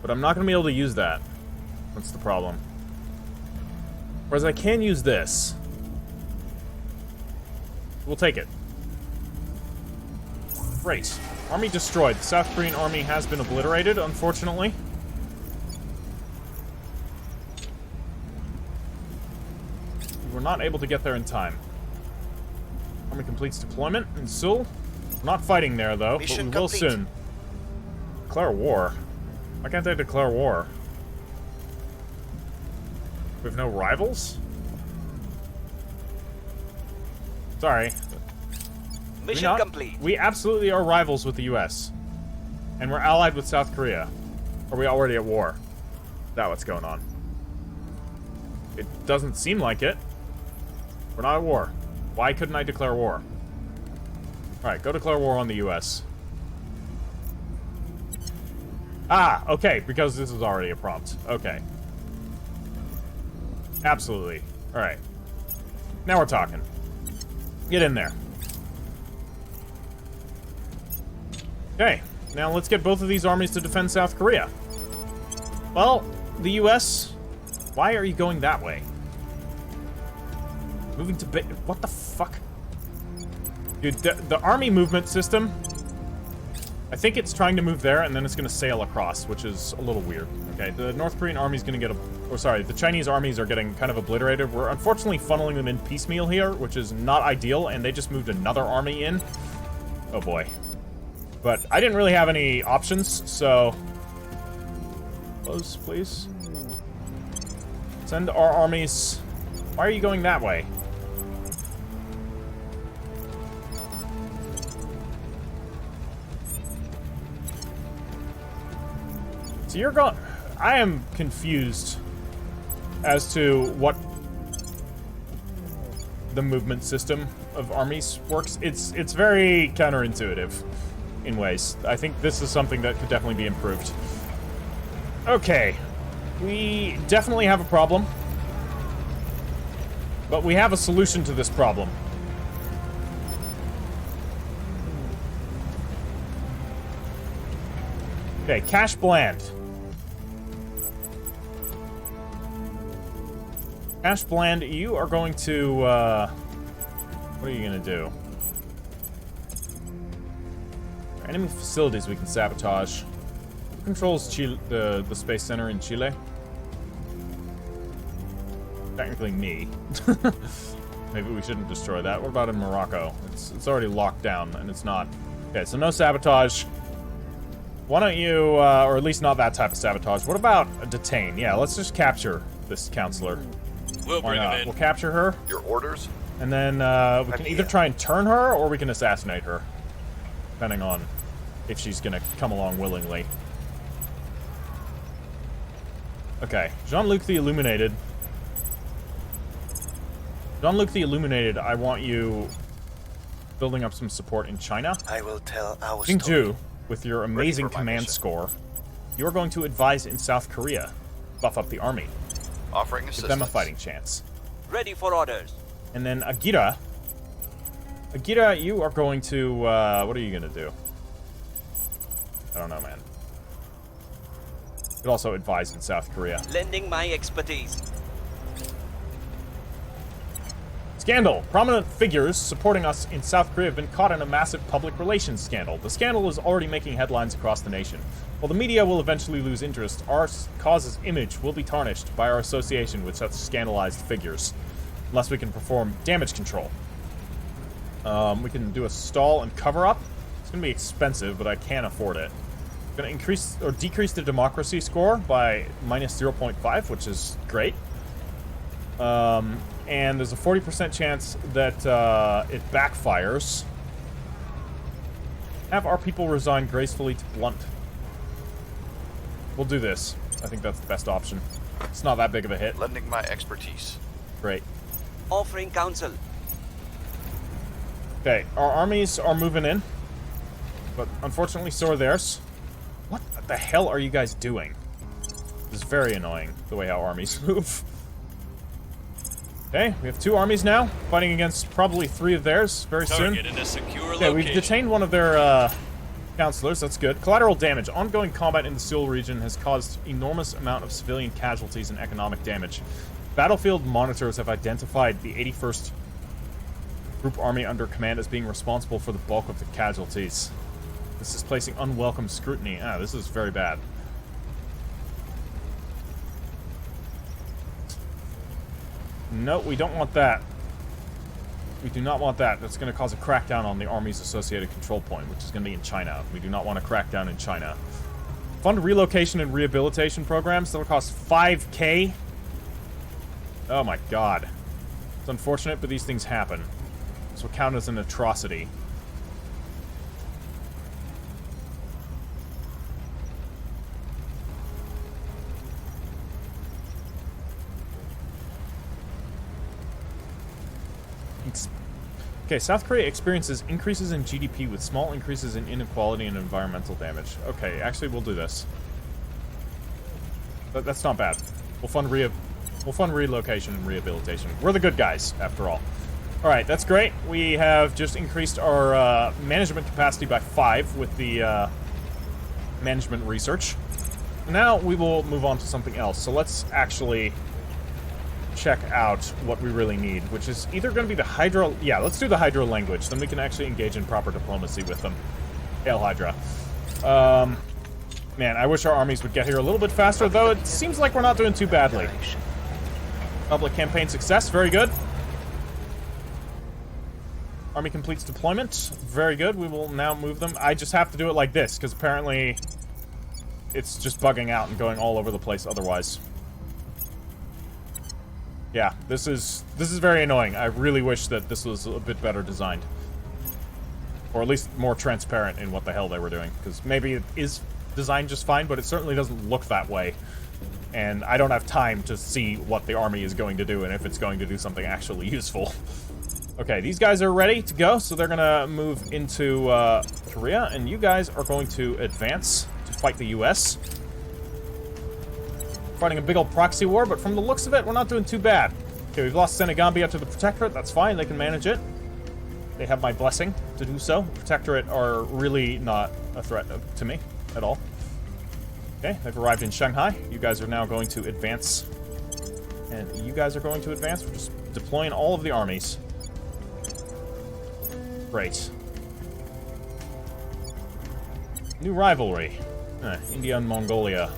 But I'm not going to be able to use that. That's the problem. Whereas I can use this. We'll take it. Great. Army destroyed. The South Korean army has been obliterated, unfortunately. We were not able to get there in time. Army completes deployment in Seoul. We're not fighting there, though, but we will soon. Declare war? Why can't they declare war? We have no rivals? Sorry. Mission complete. We absolutely are rivals with the U.S. And we're allied with South Korea. Are we already at war? Is that what's going on? It doesn't seem like it. We're not at war. Why couldn't I declare war? Alright, go declare war on the U.S. Ah, okay, because this is already a prompt. Okay. Absolutely. Alright. Now we're talking. Get in there. Okay, now let's get both of these armies to defend South Korea. Well, the U.S., why are you going that way? Moving to bit. What the fuck? Dude, the army movement system, I think it's trying to move there, and then it's going to sail across, which is a little weird. Okay, the North Korean army's going to get the Chinese armies are getting kind of obliterated. We're unfortunately funneling them in piecemeal here, which is not ideal, and they just moved another army in. Oh boy. But I didn't really have any options, so... Close, please. Send our armies... Why are you going that way? So you're going... I am confused as to what the movement system of armies works. It's very counterintuitive in ways. I think this is something that could definitely be improved. Okay. We definitely have a problem. But we have a solution to this problem. Okay, Cash Bland. Cash Bland, you are going to, what are you gonna do? Enemy facilities we can sabotage. Who controls Chile, the Space Center in Chile? Technically me. Maybe we shouldn't destroy that. What about in Morocco? It's already locked down, and it's not. Okay, so no sabotage. Why don't you, or at least not that type of sabotage. What about a detain? Yeah, let's just capture this counselor. We'll Why bring him not? in. We'll capture her, Your orders? and then we can either try and turn her, or we can assassinate her. Depending on if she's gonna come along willingly. Okay, Jean-Luc the Illuminated. Jean-Luc the Illuminated, I want you building up some support in China. I will tell our King story. Ju, with your amazing for my command mission. score, you are going to advise in South Korea. Buff up the army. Offering Give assistance. them a fighting chance. Ready for orders. And then Agira. Agira, you are going to, what are you gonna do? I don't know, man. You could also advise in South Korea. Lending my expertise. Scandal! Prominent figures supporting us in South Korea have been caught in a massive public relations scandal. The scandal is already making headlines across the nation. While the media will eventually lose interest, our cause's image will be tarnished by our association with such scandalized figures, unless we can perform damage control. We can do a stall and cover up. It's going to be expensive, but I can afford it. Going to increase or decrease the democracy score by minus 0.5, which is great. And there's a 40% chance that it backfires. Have our people resign gracefully to Blunt. We'll do this. I think that's the best option. It's not that big of a hit. Lending my expertise. Great. Offering counsel. Okay, our armies are moving in. But unfortunately, so are theirs. What the hell are you guys doing? This is very annoying, the way how armies move. Okay, we have 2 armies now, fighting against probably 3 of theirs very soon. Target in a secure Okay, we've location. detained one of their counselors, that's good. Collateral damage. Ongoing combat in the Seoul region has caused enormous amount of civilian casualties and economic damage. Battlefield monitors have identified the 81st Group Army under command as being responsible for the bulk of the casualties. This is placing unwelcome scrutiny. Ah, this is very bad. No, we don't want that. We do not want that. That's going to cause a crackdown on the Army's associated control point, which is going to be in China. We do not want a crackdown in China. Fund relocation and rehabilitation programs. That'll cost 5K. Oh my god. It's unfortunate, but these things happen. This will count as an atrocity. Okay, South Korea experiences increases in GDP with small increases in inequality and environmental damage. Okay, actually, we'll do this. But that's not bad. We'll fund relocation and rehabilitation. We're the good guys, after all. All right, that's great. We have just increased our management capacity by 5 with the management research. Now we will move on to something else. So let's actually check out what we really need, which is either going to be the Hydra... Yeah, let's do the Hydra language. Then we can actually engage in proper diplomacy with them. Hail Hydra. Man, I wish our armies would get here a little bit faster, though it seems like we're not doing too badly. Public campaign success, very good. Army completes deployment, very good. We will now move them. I just have to do it like this, because apparently it's just bugging out and going all over the place otherwise. Yeah, this is very annoying. I really wish that this was a bit better designed. Or at least more transparent in what the hell they were doing. Because maybe it is designed just fine, but it certainly doesn't look that way. And I don't have time to see what the army is going to do and if it's going to do something actually useful. Okay, these guys are ready to go, so they're gonna move into Korea, and you guys are going to advance to fight the US. Fighting a big old proxy war, but from the looks of it, we're not doing too bad. Okay, we've lost Senegambia to the Protectorate. That's fine. They can manage it. They have my blessing to do so. Protectorate are really not a threat to me at all. Okay, they've arrived in Shanghai. You guys are now going to advance. And you guys are going to advance. We're just deploying all of the armies. Great. New rivalry. India and Mongolia.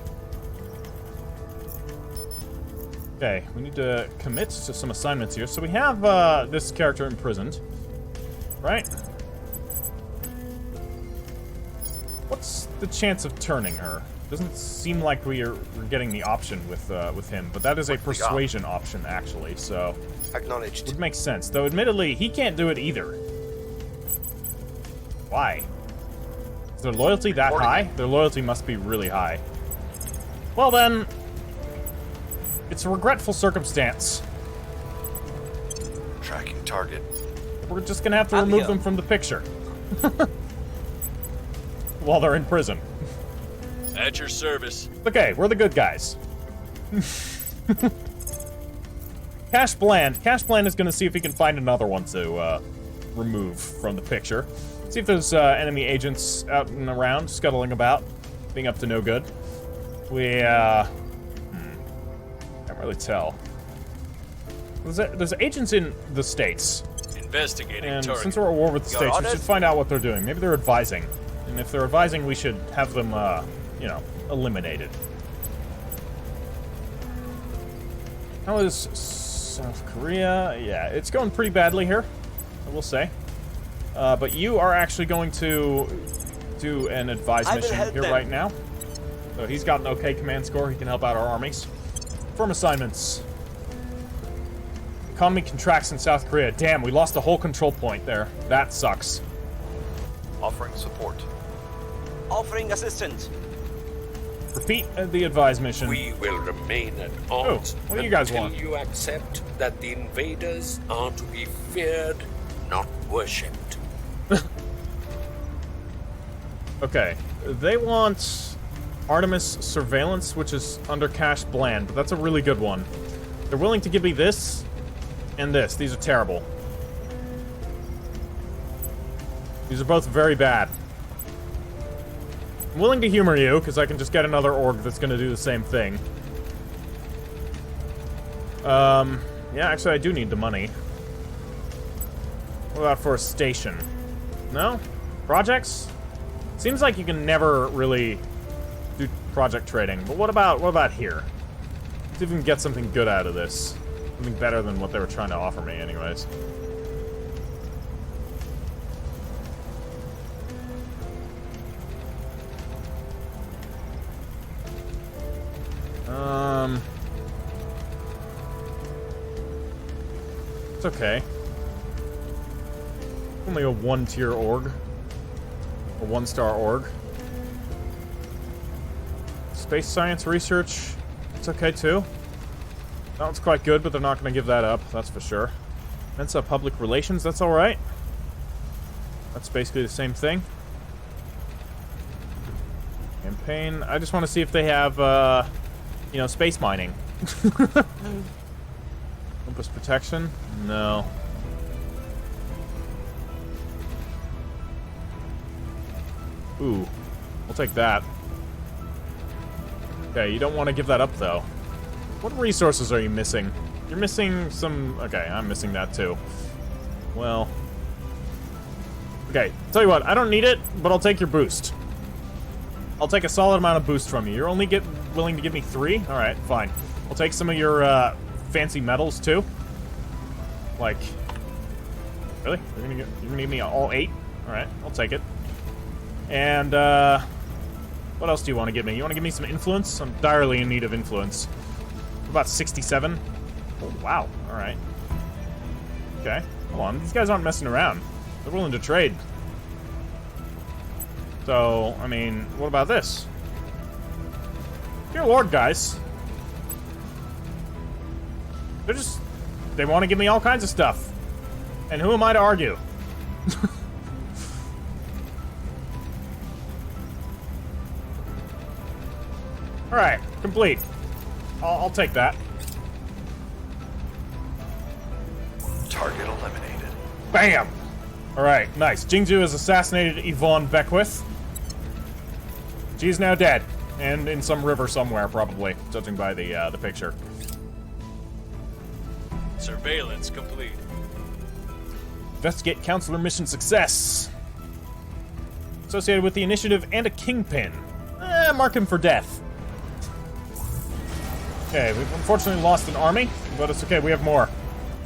Okay, we need to commit to some assignments here. So we have this character imprisoned, right? What's the chance of turning her? Doesn't seem like we're getting the option with him, but that is a persuasion option actually. So Acknowledged. would make sense. Though admittedly, he can't do it either. Why? Is their loyalty that high? Their loyalty must be really high. Well then, it's a regretful circumstance. Tracking target. We're just gonna have to remove them from the picture. While they're in prison. At your service. Okay, we're the good guys. Cash Bland. Cash Bland is gonna see if he can find another one to remove from the picture. See if there's enemy agents out and around, scuttling about, being up to no good. We, can't really tell. There's agents in the States. Investigating And target. since we're at war with the States, we should find out what they're doing. Maybe they're advising. And if they're advising, we should have them, you know, eliminated. How is South Korea? Yeah, it's going pretty badly here, I will say. But you are actually going to do an advise mission here right now. So he's got an okay command score. He can help out our armies. Firm assignments. Economy contracts in South Korea. Damn, we lost a whole control point there. That sucks. Offering support. Offering assistance. Repeat the advise mission. We will remain at odds what do you guys until want? you accept that the invaders are to be feared, not worshipped. Okay, they want Artemis Surveillance, which is under Cash Bland, but that's a really good one. They're willing to give me this and this. These are terrible. These are both very bad. I'm willing to humor you, because I can just get another org that's going to do the same thing. Yeah, actually, I do need the money. What about for a station? No? Projects? Seems like you can never really do project trading, but what about here? See if we can get something good out of this. Something better than what they were trying to offer me, anyways. It's okay. Only a 1-tier org. A 1-star org. Space science research, it's okay too. That one's quite good, but they're not going to give that up, that's for sure. Mensa public relations, that's alright. That's basically the same thing. Campaign, I just want to see if they have, you know, space mining. Compass protection? No. Ooh, we'll take that. Okay, you don't want to give that up, though. What resources are you missing? You're missing some... Okay, I'm missing that too. Well... Okay, tell you what, I don't need it, but I'll take your boost. I'll take a solid amount of boost from you. You're only willing to give me 3? Alright, fine. I'll take some of your fancy metals too. Like... Really? You're gonna give me all 8? Alright, I'll take it. And, what else do you want to give me? You want to give me some influence? I'm direly in need of influence. About 67. Oh, wow. Alright. Okay. Hold on. These guys aren't messing around. They're willing to trade. So, I mean, what about this? Dear Lord, guys. They want to give me all kinds of stuff. And who am I to argue? Alright, complete. I'll take that. Target eliminated. Bam! Alright, nice. Jingju has assassinated Yvonne Beckwith. She's now dead. And in some river somewhere, probably, judging by the picture. Surveillance complete. Investigate Counselor mission success. Associated with the initiative and a kingpin. Mark him for death. Okay, we've unfortunately lost an army, but it's okay, we have more.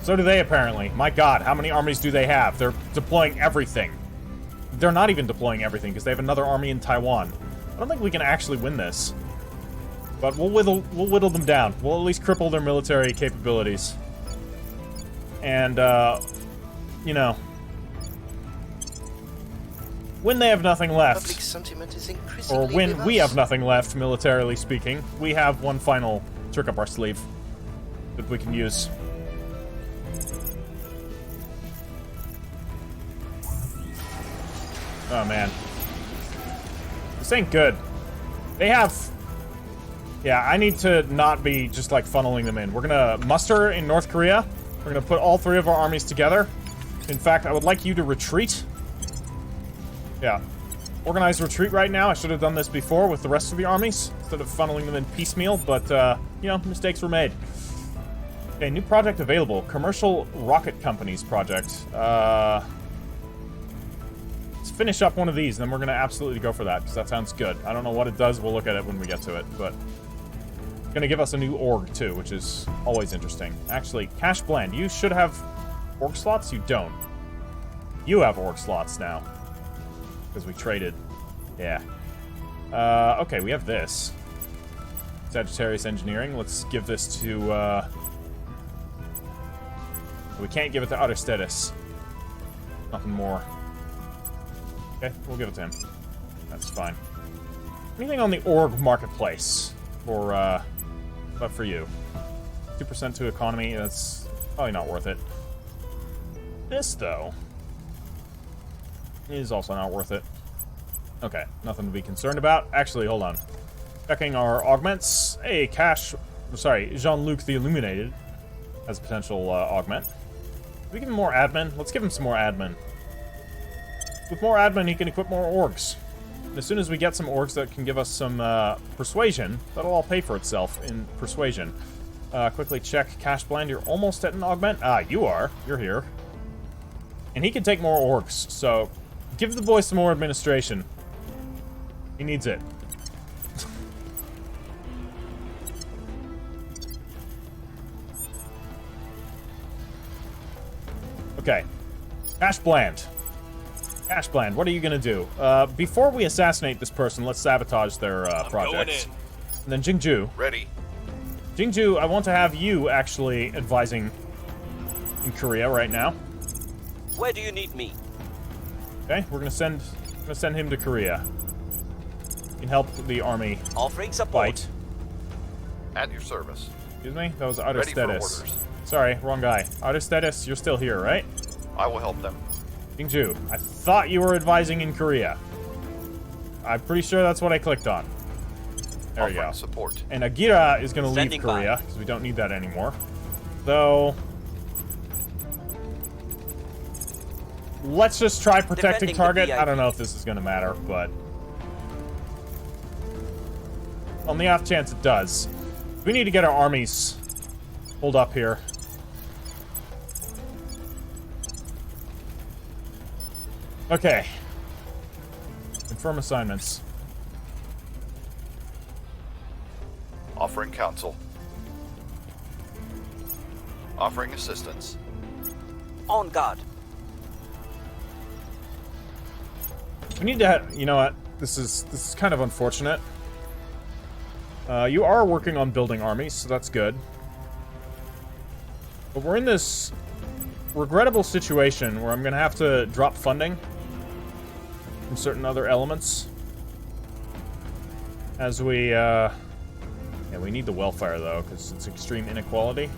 So do they, apparently. My god, how many armies do they have? They're deploying everything. They're not even deploying everything, because they have another army in Taiwan. I don't think we can actually win this. But we'll whittle them down. We'll at least cripple their military capabilities. And, you know... when they have nothing left... Public sentiment is increasingly or when with we us. have nothing left, militarily speaking, we have one final trick up our sleeve that we can use. Oh, man. This ain't good. They have... Yeah, I need to not be just, like, funneling them in. We're gonna muster in North Korea. We're gonna put all 3 of our armies together. In fact, I would like you to retreat. Yeah. Organized retreat right now. I should have done this before with the rest of the armies, instead of funneling them in piecemeal, but, you know, mistakes were made. Okay, new project available. Commercial Rocket Companies project. Let's finish up one of these, and then we're gonna absolutely go for that, because that sounds good. I don't know what it does, we'll look at it when we get to it, but... It's gonna give us a new org, too, which is always interesting. Actually, Cash Blend, you should have org slots? You don't. You have org slots now. Because we traded. Yeah. Okay, we have this. Sagittarius Engineering. Let's give this to, we can't give it to Atrocity. Nothing more. Okay, we'll give it to him. That's fine. Anything on the org marketplace? For, but for you. 2% to economy, that's probably not worth it. This, though... is also not worth it. Okay, nothing to be concerned about. Actually, hold on. Checking our augments. Hey, Jean-Luc the Illuminated has a potential augment. Can we give him more admin? Let's give him some more admin. With more admin, he can equip more orgs. And as soon as we get some orgs that can give us some persuasion, that'll all pay for itself in persuasion. Quickly check Cash Blend. You're almost at an augment. Ah, you are. You're here. And he can take more orgs, so... give the boy some more administration. He needs it. Okay. Cash Bland. Cash Bland, what are you gonna do? Before we assassinate this person, let's sabotage their projects. And then Jingju. Ready. Jingju, I want to have you actually advising in Korea right now. Where do you need me? Okay, we're gonna send him to Korea. You can help the army Offering support. fight. At your service. Excuse me? That was Ready for Atrocity. orders. Sorry, wrong guy. Atrocity, you're still here, right? I will help them. Jingju, I thought you were advising in Korea. I'm pretty sure that's what I clicked on. There we Offering go. support. And Agira is gonna leave Standing by. Korea, because we don't need that anymore. Though... let's just try protecting Defending the target. VIP. I don't know if this is gonna matter, but... on the off chance it does. We need to get our armies pulled up here. Okay. Confirm assignments. Offering counsel. Offering assistance. On guard. We need to you know what? This is kind of unfortunate. You are working on building armies, so that's good. But we're in this regrettable situation where I'm gonna have to drop funding from certain other elements. As we, yeah, we need the welfare, though, because it's extreme inequality.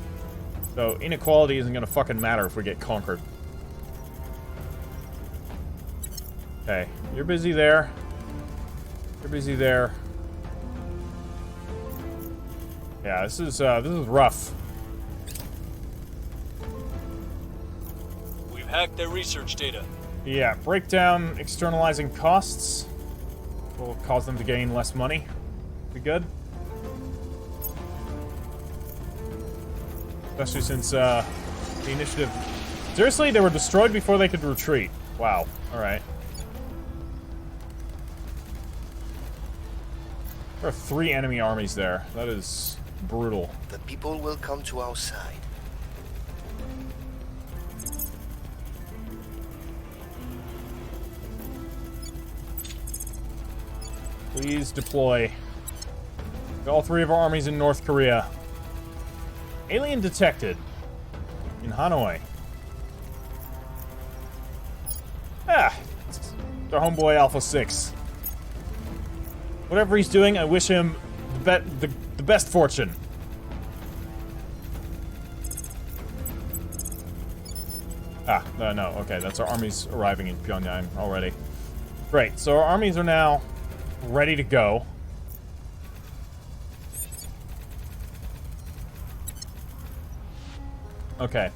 So, inequality isn't gonna fucking matter if we get conquered. Okay, you're busy there. You're busy there. Yeah, this is rough. We've hacked their research data. Yeah, break down externalizing costs. Will cause them to gain less money. Be good. Especially since, the initiative... Seriously, they were destroyed before they could retreat. Wow. Alright. There are 3 enemy armies there. That is brutal. The people will come to our side. Please deploy. All 3 of our armies in North Korea. Alien detected. In Hanoi. Ah! It's our homeboy Alpha 6. Whatever he's doing, I wish him the best fortune. Ah, no, okay, that's our armies arriving in Pyongyang already. Great, so our armies are now ready to go. Okay.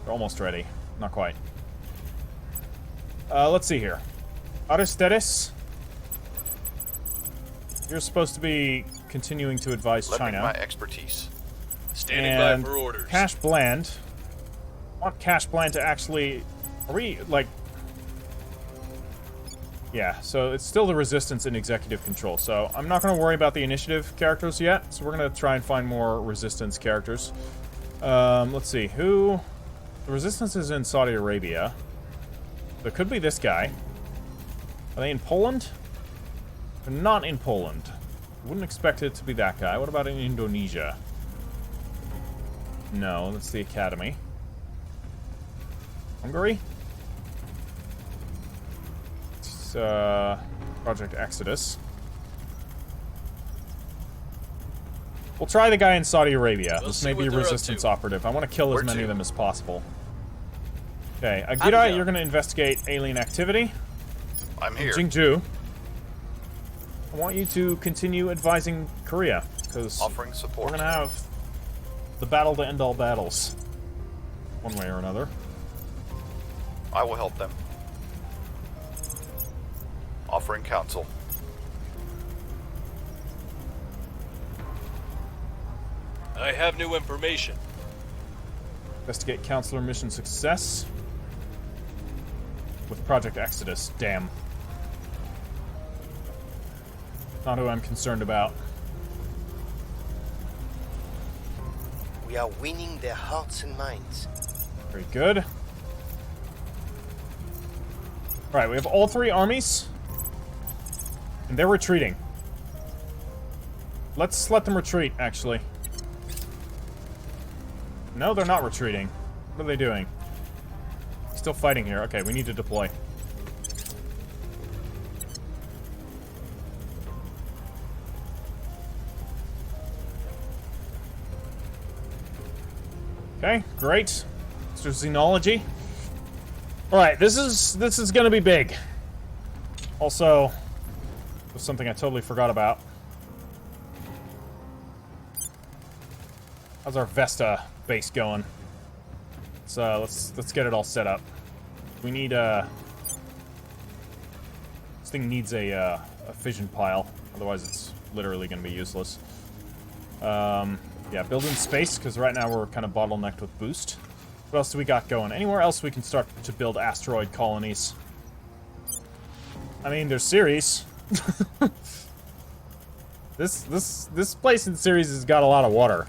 They're almost ready. Not quite. Let's see here. Aristedes. You're supposed to be continuing to advise Lending China. my expertise. Standing by for orders. Cash Bland. I want Cash Bland to actually... Are we, like... Yeah, so it's still the Resistance in executive control. So I'm not going to worry about the initiative characters yet. So we're going to try and find more Resistance characters. Let's see. Who... The Resistance is in Saudi Arabia. So it could be this guy. Are they in Poland? They're not in Poland. Wouldn't expect it to be that guy. What about in Indonesia? No, that's the Academy. Hungary? It's, Project Exodus. We'll try the guy in Saudi Arabia. This may be a Resistance operative. I want to kill as many of them as possible. Okay, Agira, you're going to investigate alien activity. I'm here. Jingju, I want you to continue advising Korea, because Offering support. we're going to have the battle to end all battles. One way or another. I will help them. Offering counsel. I have new information. Investigate Counselor mission success. With Project Exodus, damn. Not who I'm concerned about. We are winning their hearts and minds. Very good. Alright, we have all 3 armies. And they're retreating. Let's let them retreat, actually. No, they're not retreating. What are they doing? Still fighting here. Okay, we need to deploy. Okay, great. Mr. Xenology. Alright, this is gonna be big. Also, was something I totally forgot about. How's our Vesta base going? Let's get it all set up. We need this thing needs a fission pile, otherwise it's literally gonna be useless. Yeah, build in space, because right now we're kind of bottlenecked with boost. What else do we got going? Anywhere else we can start to build asteroid colonies? I mean, there's Ceres. This place in Ceres has got a lot of water.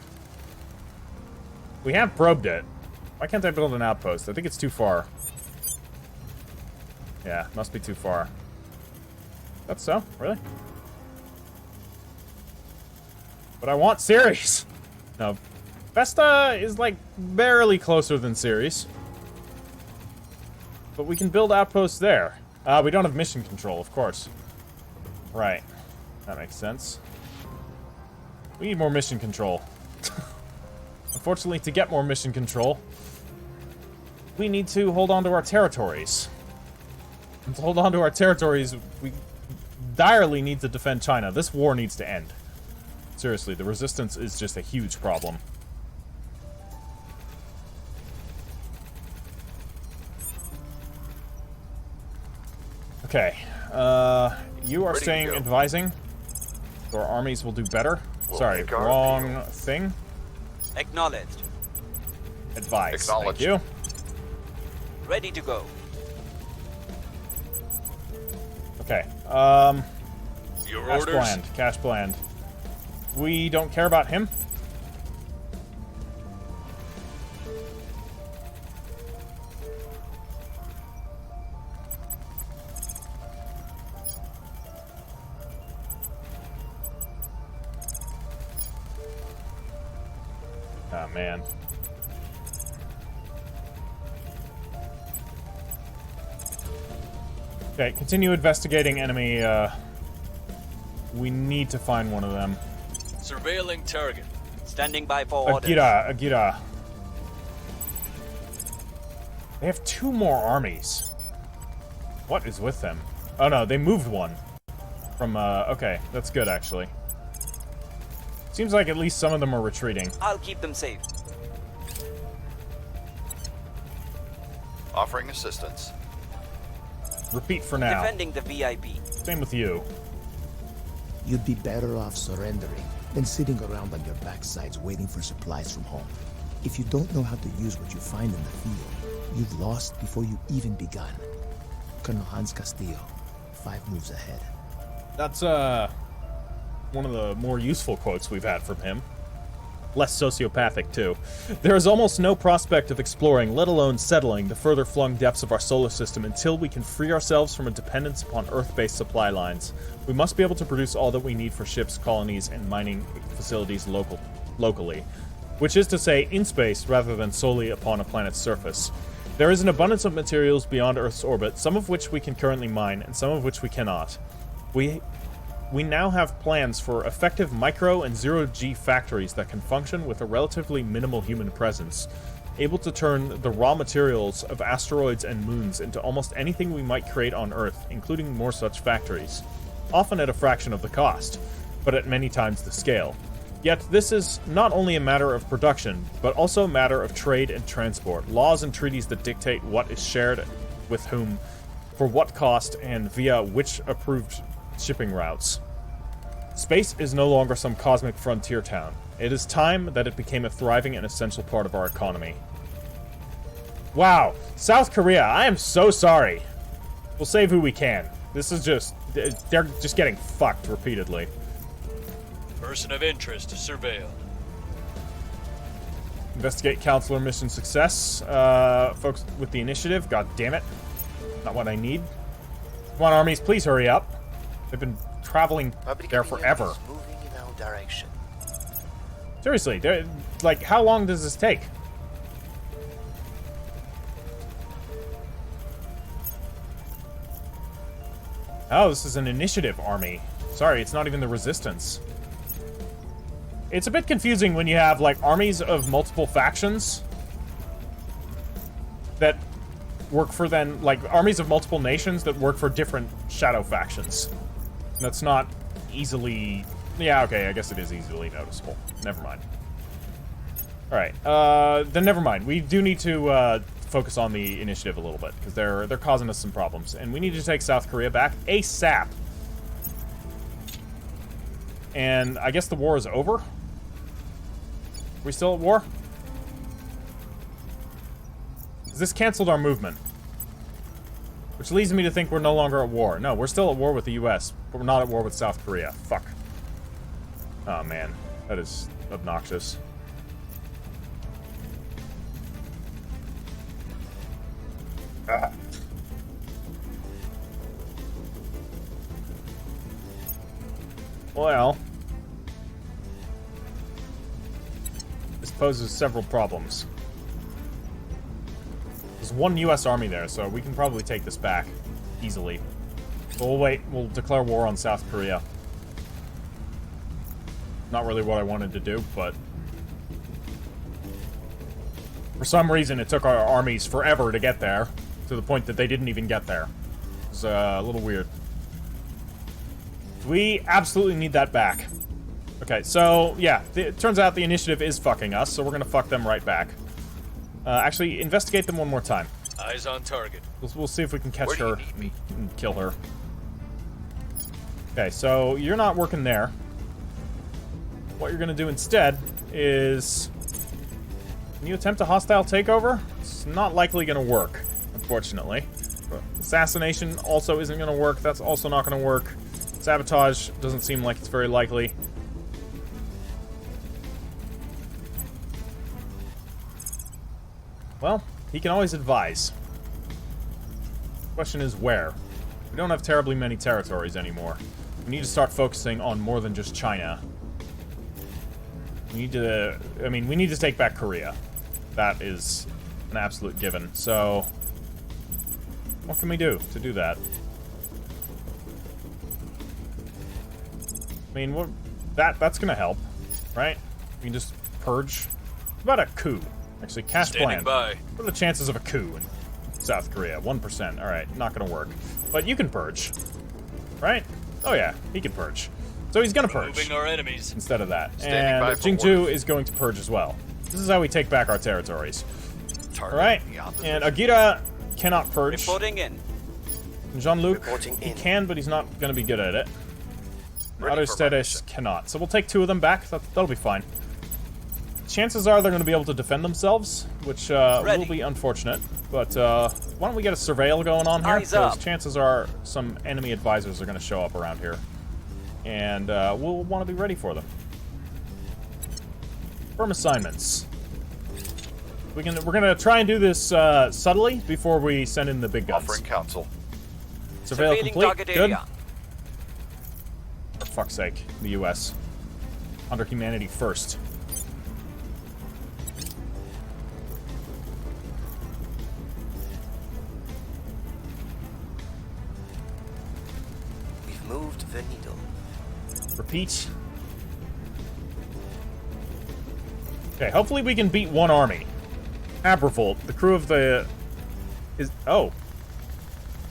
We have probed it. Why can't I build an outpost? I think it's too far. Yeah, must be too far. That's so? Really? But I want Ceres! No. Vesta is, like, barely closer than Ceres. But we can build outposts there. We don't have mission control, of course. Right. That makes sense. We need more mission control. Unfortunately, to get more mission control, we need to hold on to our territories. And to hold on to our territories, we direly need to defend China. This war needs to end. Seriously, the resistance is just a huge problem. Okay, you are Ready to staying go. advising. So our armies will do better. We'll Sorry, make our wrong thing. Acknowledged. Advise. Acknowledged. Thank you. Ready to go. Okay, Your cash orders? bland, cash bland. We don't care about him. Ah, man. Okay, continue investigating enemy, we need to find one of them. Surveilling target. Standing by for orders. Agira. They have 2 more armies. What is with them? Oh no, they moved one. From, okay, that's good actually. Seems like at least some of them are retreating. I'll keep them safe. Offering assistance. Repeat for now. Defending the VIP. Same with you. You'd be better off surrendering than sitting around on your backsides waiting for supplies from home. If you don't know how to use what you find in the field, you've lost before you even begun. Colonel Hans Castillo, 5 moves ahead. That's, one of the more useful quotes we've had from him. Less sociopathic, too. There is almost no prospect of exploring, let alone settling, the further flung depths of our solar system until we can free ourselves from a dependence upon Earth-based supply lines. We must be able to produce all that we need for ships, colonies, and mining facilities locally. Which is to say, in space, rather than solely upon a planet's surface. There is an abundance of materials beyond Earth's orbit, some of which we can currently mine, and some of which we cannot. We now have plans for effective micro and zero-G factories that can function with a relatively minimal human presence, able to turn the raw materials of asteroids and moons into almost anything we might create on Earth, including more such factories, often at a fraction of the cost, but at many times the scale. Yet this is not only a matter of production, but also a matter of trade and transport, laws and treaties that dictate what is shared with whom, for what cost, and via which approved shipping routes. Space is no longer some cosmic frontier town. It is time that it became a thriving and essential part of our economy. Wow, South Korea, I am so sorry. We'll save who we can. This is just, they're just getting fucked repeatedly. Person of interest surveilled. Investigate counselor mission success. Folks with the initiative, god damn it. Not what I need. Come on, armies, please hurry up. They've been traveling Public there opinion forever. is moving in our direction. Seriously, like, how long does this take? Oh, this is an initiative army. Sorry, it's not even the resistance. It's a bit confusing when you have, like, armies of multiple factions that work for then, like, armies of multiple nations that work for different shadow factions. That's not easily... Yeah, okay, I guess it is easily noticeable. Never mind. Alright, then never mind. We do need to, focus on the initiative a little bit, because they're causing us some problems. And we need to take South Korea back ASAP. And I guess the war is over? we still at war? This canceled our movement. Which leads me to think we're no longer at war. No, we're still at war with the US, but we're not at war with South Korea. Fuck. Oh man, that is obnoxious. Well, this poses several problems. There's one US army there, so we can probably take this back easily. So we'll wait, we'll declare war on South Korea. Not really what I wanted to do, but for some reason it took our armies forever to get there, to the point that they didn't even get there. It was a little weird. We absolutely need that back. Okay, so, yeah, it turns out the initiative is fucking us, so we're gonna fuck them right back. Actually, investigate them one more time. Eyes on target. We'll see if we can catch Where do you her need me? and kill her. Okay, so you're not working there. What you're gonna do instead is... Can you attempt a hostile takeover? It's not likely gonna work, unfortunately. Assassination also isn't gonna work. That's also not gonna work. Sabotage doesn't seem like it's very likely. Well, he can always advise. Question is where? We don't have terribly many territories anymore. We need to start focusing on more than just China. We need to... I mean, we need to take back Korea. That is an absolute given. So, what can we do to do that? I mean, what, that's gonna help, right? We can just purge. What about a coup? Actually, cash plan. Standing by. What are the chances of a coup in South Korea? 1%. Alright, not gonna work. But you can purge. Right? Oh yeah, he can purge. So he's gonna purge. Moving our enemies. Instead of that. Standing by And for Jingju orders. is going to purge as well. This is how we take back our territories. Target Alright? the opposition. And Agira cannot purge. Reporting in. Jean-Luc, Reporting he in. can, but he's not gonna be good at it. Ready Otto for my Stedes mission. cannot. So we'll take 2 of them back. That'll be fine. Chances are they're going to be able to defend themselves, which will Ready. be unfortunate. But why don't we get a surveil going on here? Eyes up. Because chances are some enemy advisors are going to show up around here. And we'll want to be ready for them. Firm assignments. We're going to try and do this subtly before we send in the big guns. Offering counsel. Surveil Surveilling complete. target Good. area. For fuck's sake, the U.S. Under humanity first. We've moved the needle. Repeat. Okay, hopefully we can beat one army. Abervolt, the crew of the... Is... Oh.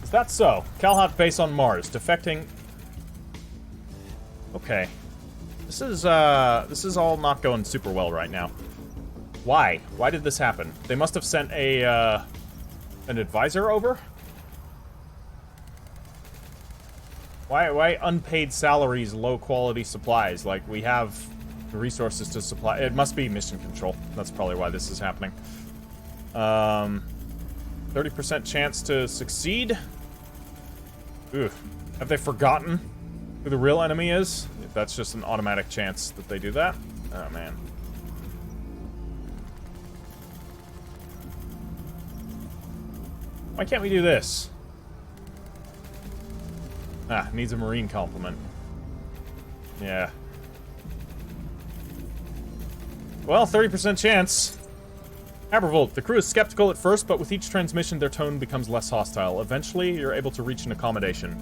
Is that so? Kalhat base on Mars, defecting... Okay. This is all not going super well right now. Why? Why did this happen? They must have sent a, an advisor over? Why unpaid salaries, low quality supplies? Like, we have the resources to supply... It must be mission control. That's probably why this is happening. 30% chance to succeed? Ugh. Have they forgotten who the real enemy is? If that's just an automatic chance that they do that? Oh, man. Why can't we do this? Ah, needs a marine complement. Yeah. Well, 30% chance. Abervolt, the crew is skeptical at first, but with each transmission, their tone becomes less hostile. Eventually, you're able to reach an accommodation.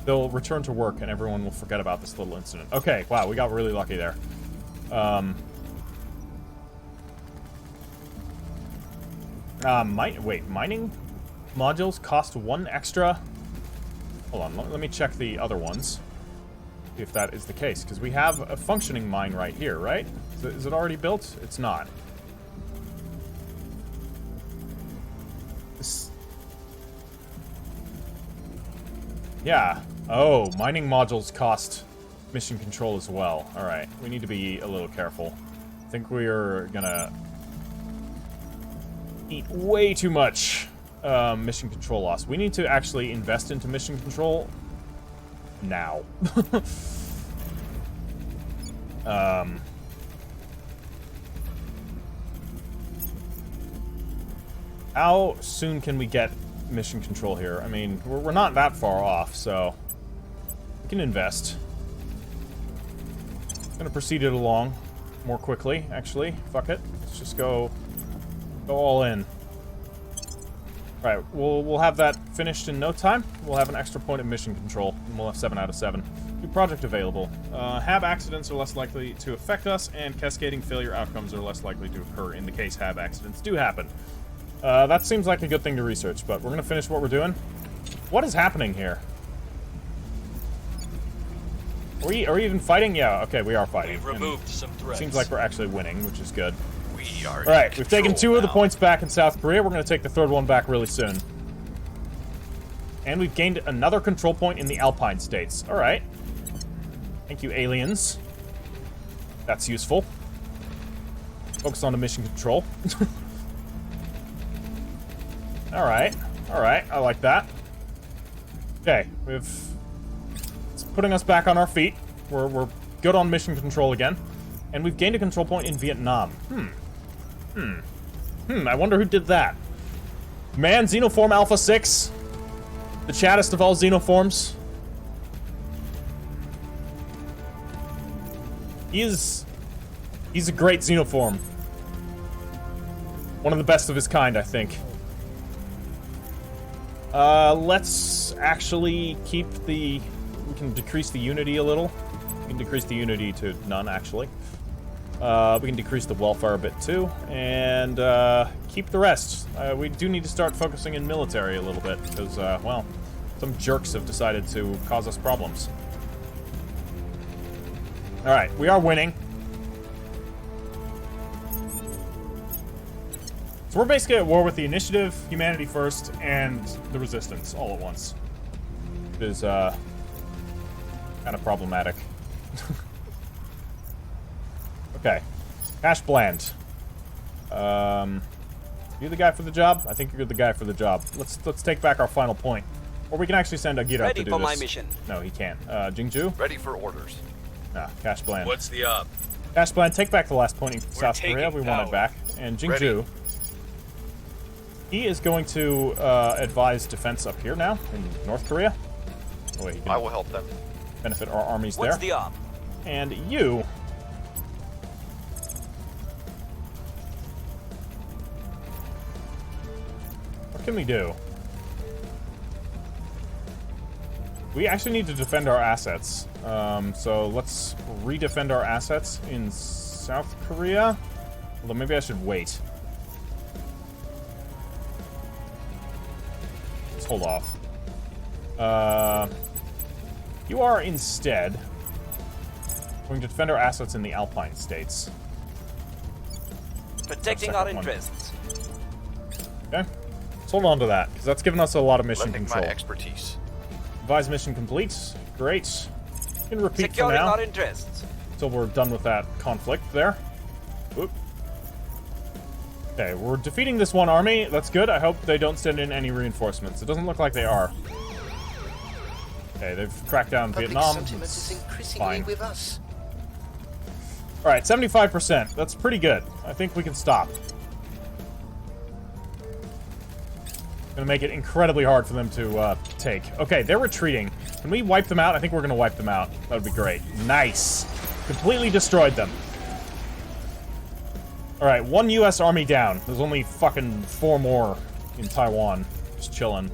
They'll return to work, and everyone will forget about this little incident. Okay, wow, we got really lucky there. Wait, mining modules cost 1 extra? Hold on, let me check the other ones. See if that is the case, because we have a functioning mine right here, right? Is it already built? It's not. Yeah. Oh, mining modules cost mission control as well. Alright, we need to be a little careful. I think we are gonna eat way too much mission control loss. We need to actually invest into mission control now. How soon can we get mission control here? I mean, we're not that far off, so we can invest. Gonna proceed it along more quickly, actually. Fuck it. Let's just go all in. Alright, we'll have that finished in no time. We'll have an extra point of mission control, and we'll have 7 out of 7. New project available. Hab accidents are less likely to affect us, and cascading failure outcomes are less likely to occur in the case Hab accidents do happen. That seems like a good thing to research, but we're gonna finish what we're doing. What is happening here? Are we even fighting? Yeah, okay, we are fighting. We've removed some threats. Seems like we're actually winning, which is good. We are Alright, we've taken 2 of the points back in South Korea. We're going to take the 3rd one back really soon. And we've gained another control point in the Alpine states. Alright. Thank you, aliens. That's useful. Focus on the mission control. Alright. Alright, I like that. Okay, it's putting us back on our feet. We're good on mission control again. And we've gained a control point in Vietnam. I wonder who did that. Man, Xenoform Alpha 6. The chattest of all Xenoforms. He's a great Xenoform. One of the best of his kind, I think. Let's actually keep the... We can decrease the unity a little. We can decrease the unity to none, actually. We can decrease the welfare a bit, too. And, keep the rest. We do need to start focusing in military a little bit, because, well, some jerks have decided to cause us problems. Alright, we are winning. So we're basically at war with the Initiative, Humanity First, and the Resistance all at once. It is, kind of problematic. Okay. Cash Bland. You the guy for the job? I think you're the guy for the job. Let's take back our final point. Or we can actually send Agira to do this. Ready for my mission. No, he can't. Jingju? ready for orders. Ah, Cash Bland. What's the up? Cash Bland, take back the last point in South Korea. taking We want it power. back. And Jingju, Ready. he is going to advise defense up here now in North Korea. Oh, wait, he I can will help them. benefit our armies What's there. the op? And you... What can we do? We actually need to defend our assets. So let's redefend our assets in South Korea. Although maybe I should wait. Let's hold off. You are instead going to defend our assets in the Alpine states. Protecting our interests. Okay? Let's hold on to that, because that's given us a lot of mission Lending control. my expertise. Advise mission complete. Great. You can repeat for Securing now our interests. until we're done with that conflict there. Oop. Okay, we're defeating this one army. That's good. I hope they don't send in any reinforcements. It doesn't look like they are. Okay, they've cracked down Public Vietnam. sentiment is It's increasingly fine. with us. Alright, 75%. That's pretty good. I think we can stop. Gonna make it incredibly hard for them to take. Okay, they're retreating. Can we wipe them out? I think we're gonna wipe them out. That would be great. Nice. Completely destroyed them. Alright, 1 US army down. There's only fucking 4 more in Taiwan. Just chilling.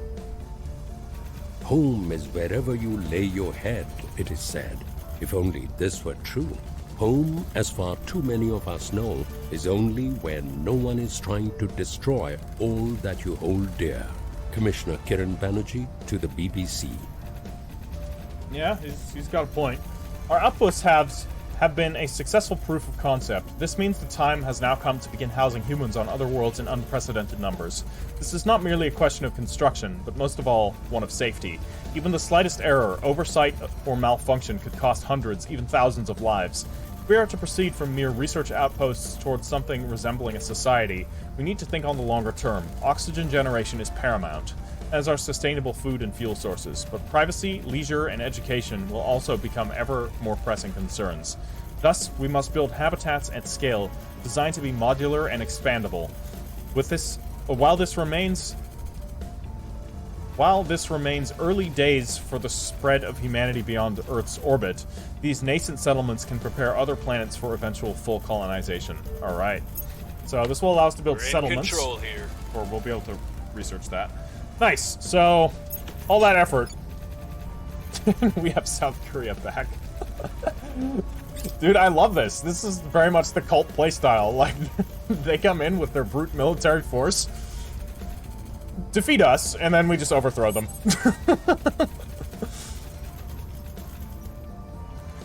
Home is wherever you lay your head, it is said. If only this were true. Home, as far too many of us know, is only where no one is trying to destroy all that you hold dear. Commissioner Kiran Banerjee to the BBC. Yeah, he's got a point. Our outposts have been a successful proof of concept. This means the time has now come to begin housing humans on other worlds in unprecedented numbers. This is not merely a question of construction, but most of all, one of safety. Even the slightest error, oversight, or malfunction could cost hundreds, even thousands of lives. If we are to proceed from mere research outposts towards something resembling a society, we need to think on the longer term. Oxygen generation is paramount, as are sustainable food and fuel sources, but privacy, leisure, and education will also become ever more pressing concerns. Thus, we must build habitats at scale, designed to be modular and expandable. While this remains early days for the spread of humanity beyond Earth's orbit, these nascent settlements can prepare other planets for eventual full colonization. Alright. So this will allow us to build settlements. In control here. Or we'll be able to research that. Nice. So, all that effort. We have South Korea back. Dude, I love this. This is very much the cult playstyle. Like, they come in with their brute military force, defeat us, and then we just overthrow them.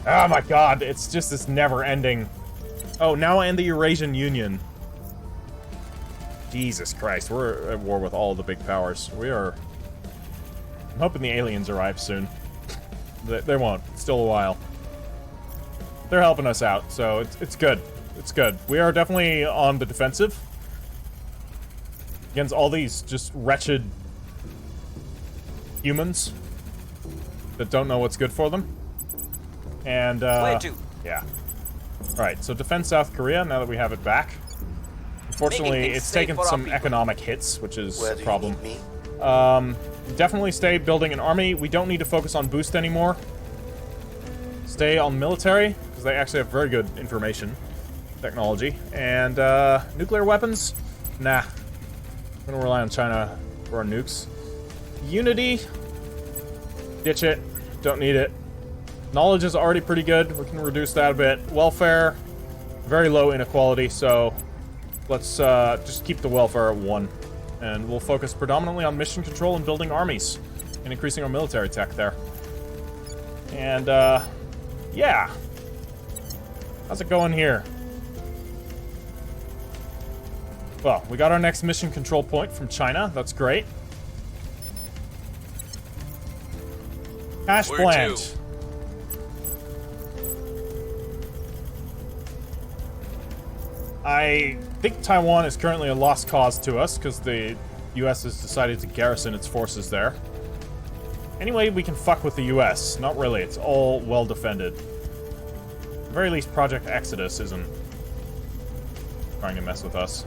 Oh my god, it's just this never-ending... Oh, now and the Eurasian Union. Jesus Christ, we're at war with all the big powers. We are... I'm hoping the aliens arrive soon. They won't. It's still a while. They're helping us out, so it's good. It's good. We are definitely on the defensive against all these just wretched humans that don't know what's good for them. And, Where to? yeah. Alright, so defend South Korea now that we have it back. Unfortunately, it's taken some economic hits, which is a problem. Definitely stay building an army. We don't need to focus on boost anymore. Stay on military, because they actually have very good information technology. And, nuclear weapons? Nah. I'm gonna rely on China for our nukes. Unity? Ditch it. Don't need it. Knowledge is already pretty good. We can reduce that a bit. Welfare, very low inequality, so let's just keep the welfare at 1. And we'll focus predominantly on mission control and building armies and increasing our military tech there. And, yeah. How's it going here? Well, we got our next mission control point from China. That's great. Cash plant. I think Taiwan is currently a lost cause to us because the US has decided to garrison its forces there. Anyway, we can fuck with the US. Not really. It's all well defended. At the very least, Project Exodus isn't trying to mess with us.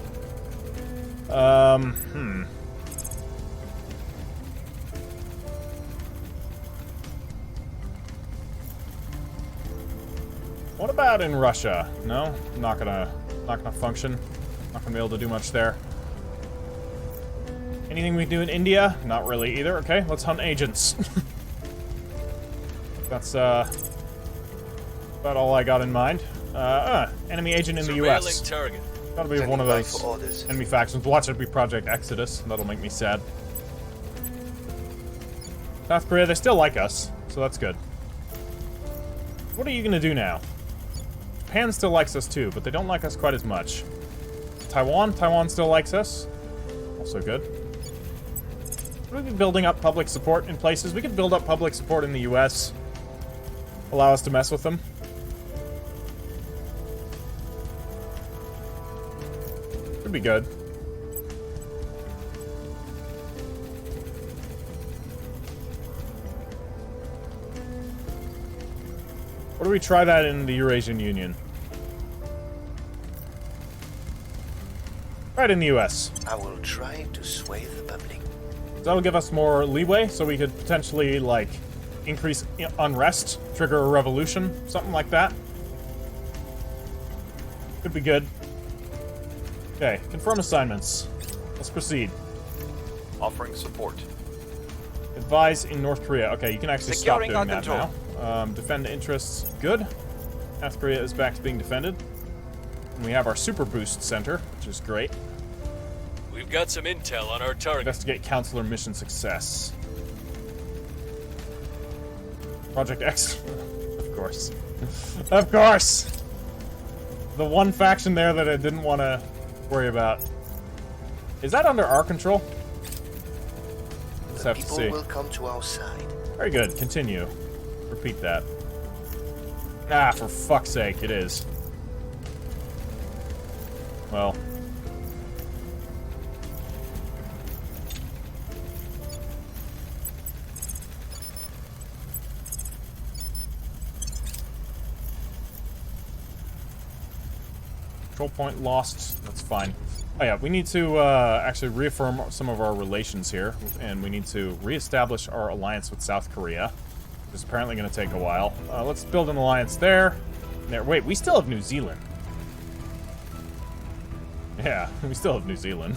What about in Russia? No? Not gonna function. Not gonna be able to do much there. Anything we can do in India? Not really either. Okay, let's hunt agents. That's about all I got in mind. Enemy agent in the US. Target. Gotta be one of those enemy factions. Watch it be Project Exodus. That'll make me sad. South Korea, they still like us, so that's good. What are you gonna do now? Japan still likes us too, but they don't like us quite as much. Taiwan still likes us. Also good. We've been building up public support in places. We could build up public support in the US. Allow us to mess with them. Could be good. Or do we try that in the Eurasian Union? Right in the US. I will try to sway the public. That'll give us more leeway, so we could potentially, like, increase unrest, trigger a revolution, something like that. Could be good. Okay, confirm assignments. Let's proceed. Offering support. Advise in North Korea. Okay, you can actually Securing stop doing our that now. Defend interests. Good. South Korea is back to being defended. And we have our Super Boost Center, which is great. We've got some intel on our target. Investigate Counselor mission success. Project X. Of course. Of course! The one faction there that I didn't want to worry about. Is that under our control? Let's have to see. People will come to our side. Very good. Continue. Repeat that. Ah, for fuck's sake, it is. Well. Control point lost. That's fine. Oh yeah, we need to actually reaffirm some of our relations here, and we need to reestablish our alliance with South Korea, which is apparently going to take a while. Let's build an alliance there. There. Wait, we still have New Zealand. Yeah, we still have New Zealand.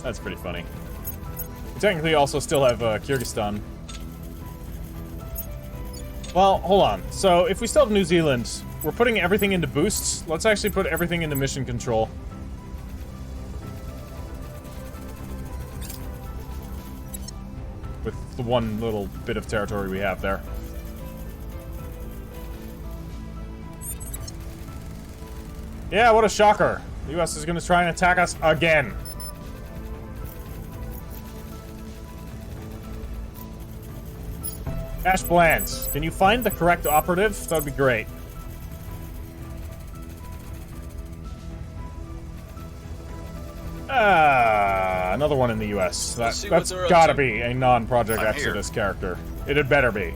That's pretty funny. We technically also still have Kyrgyzstan. Well, hold on. So, if we still have New Zealand, we're putting everything into boosts. Let's actually put everything into mission control. With the one little bit of territory we have there. Yeah, what a shocker. The US is going to try and attack us again. Ash Bland, can you find the correct operative? That would be great. Another one in the US. That's gotta be a non-Project Exodus character. It had better be.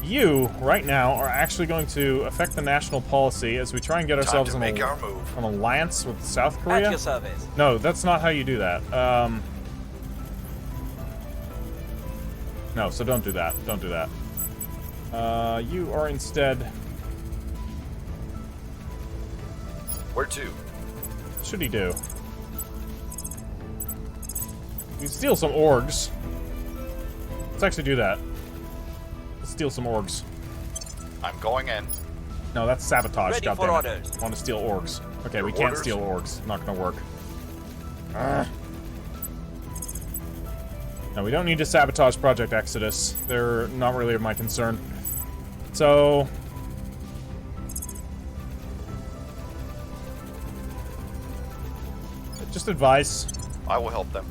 You, right now, are actually going to affect the national policy as we try and get ourselves an alliance with South Korea. At your service. No, that's not how you do that. No, so don't do that. Don't do that. You are instead... Where to? What should he do? You can steal some orgs. Let's actually do that. Let's steal some orgs. I'm going in. No, that's sabotage. Ready God for damn orders. it. Want to steal orgs. Okay, we can't steal orgs. Not gonna work. No, we don't need to sabotage Project Exodus. They're not really of my concern. So... just advise. I will help them.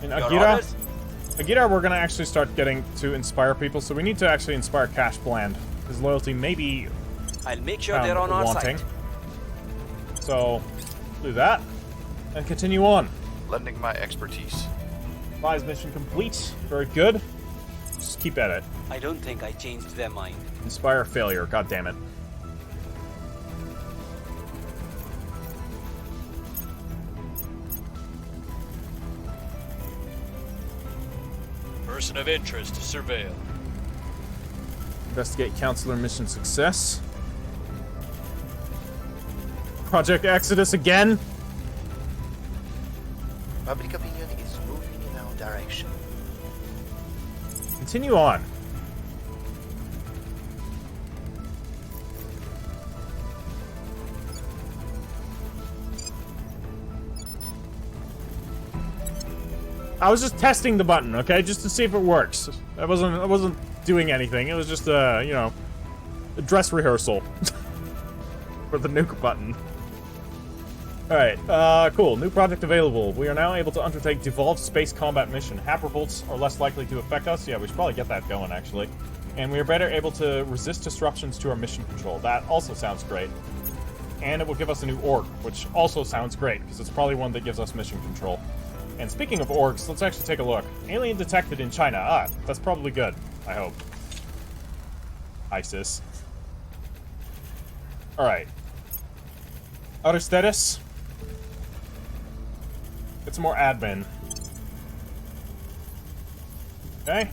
In Agira, we're gonna actually start getting to inspire people, so we need to actually inspire Cash Bland. His loyalty may be I'll make sure they're on our wanting. side. So, do that, and continue on. Lending my expertise. Advise mission complete. Very good. Just keep at it. I don't think I changed their mind. Inspire failure. God damn it. Person of interest to surveil. Investigate counselor mission success. Project Exodus again. Public opinion is moving in our direction. Continue on. I was just testing the button, okay, just to see if it works. I wasn't doing anything. It was just a, you know, a dress rehearsal for the nuke button. All right, cool. New project available. We are now able to undertake devolved space combat mission. Happer bolts are less likely to affect us. Yeah, we should probably get that going actually. And we are better able to resist disruptions to our mission control. That also sounds great. And it will give us a new org, which also sounds great because it's probably one that gives us mission control. And speaking of orgs, let's actually take a look. Alien detected in China. Ah, that's probably good. I hope. ISIS. Alright. Outer status. Get some more admin. Okay.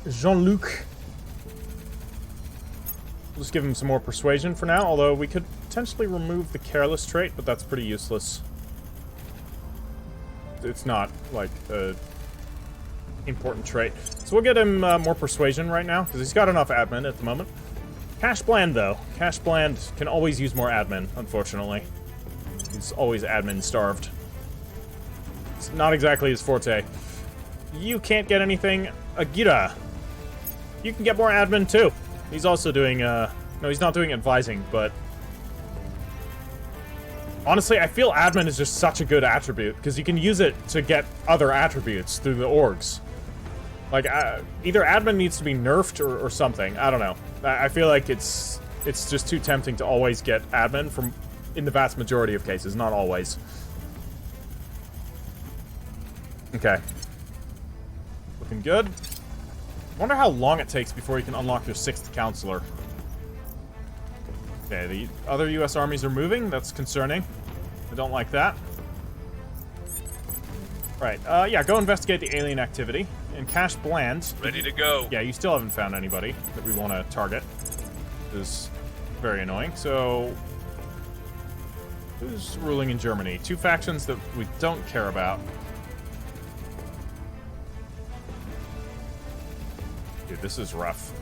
Jean-Luc. We'll just give him some more persuasion for now, although we could potentially remove the careless trait, but that's pretty useless. It's not, like, a important trait. So we'll get him more persuasion right now, because he's got enough admin at the moment. Cash Bland, though. Cash Bland can always use more admin, unfortunately. He's always admin-starved. It's not exactly his forte. You can't get anything. Agira. You can get more admin, too. He's also doing, no, he's not doing advising, but... Honestly, I feel admin is just such a good attribute, because you can use it to get other attributes through the orgs. Like, either admin needs to be nerfed or something. I don't know. I feel like it's just too tempting to always get admin from, in the vast majority of cases, not always. Okay. Looking good. Wonder how long it takes before you can unlock your 6th counselor. Okay, the other US armies are moving. That's concerning. I don't like that. Right, yeah, go investigate the alien activity. And Cash Bland. Ready to go. Yeah, you still haven't found anybody that we want to target. Which is very annoying. So, who's ruling in Germany? 2 factions that we don't care about. Dude, this is rough.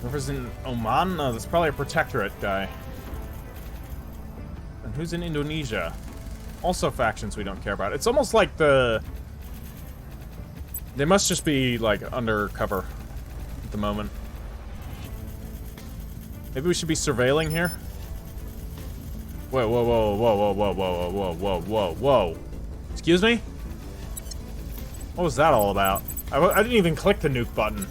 Whoever's in Oman? No, that's probably a protectorate guy. And who's in Indonesia? Also factions we don't care about. It's almost like they must just be, like, undercover at the moment. Maybe we should be surveilling here? Whoa, whoa, whoa, whoa, whoa, whoa, whoa, whoa, whoa, whoa, whoa. Excuse me? What was that all about? I didn't even click the nuke button.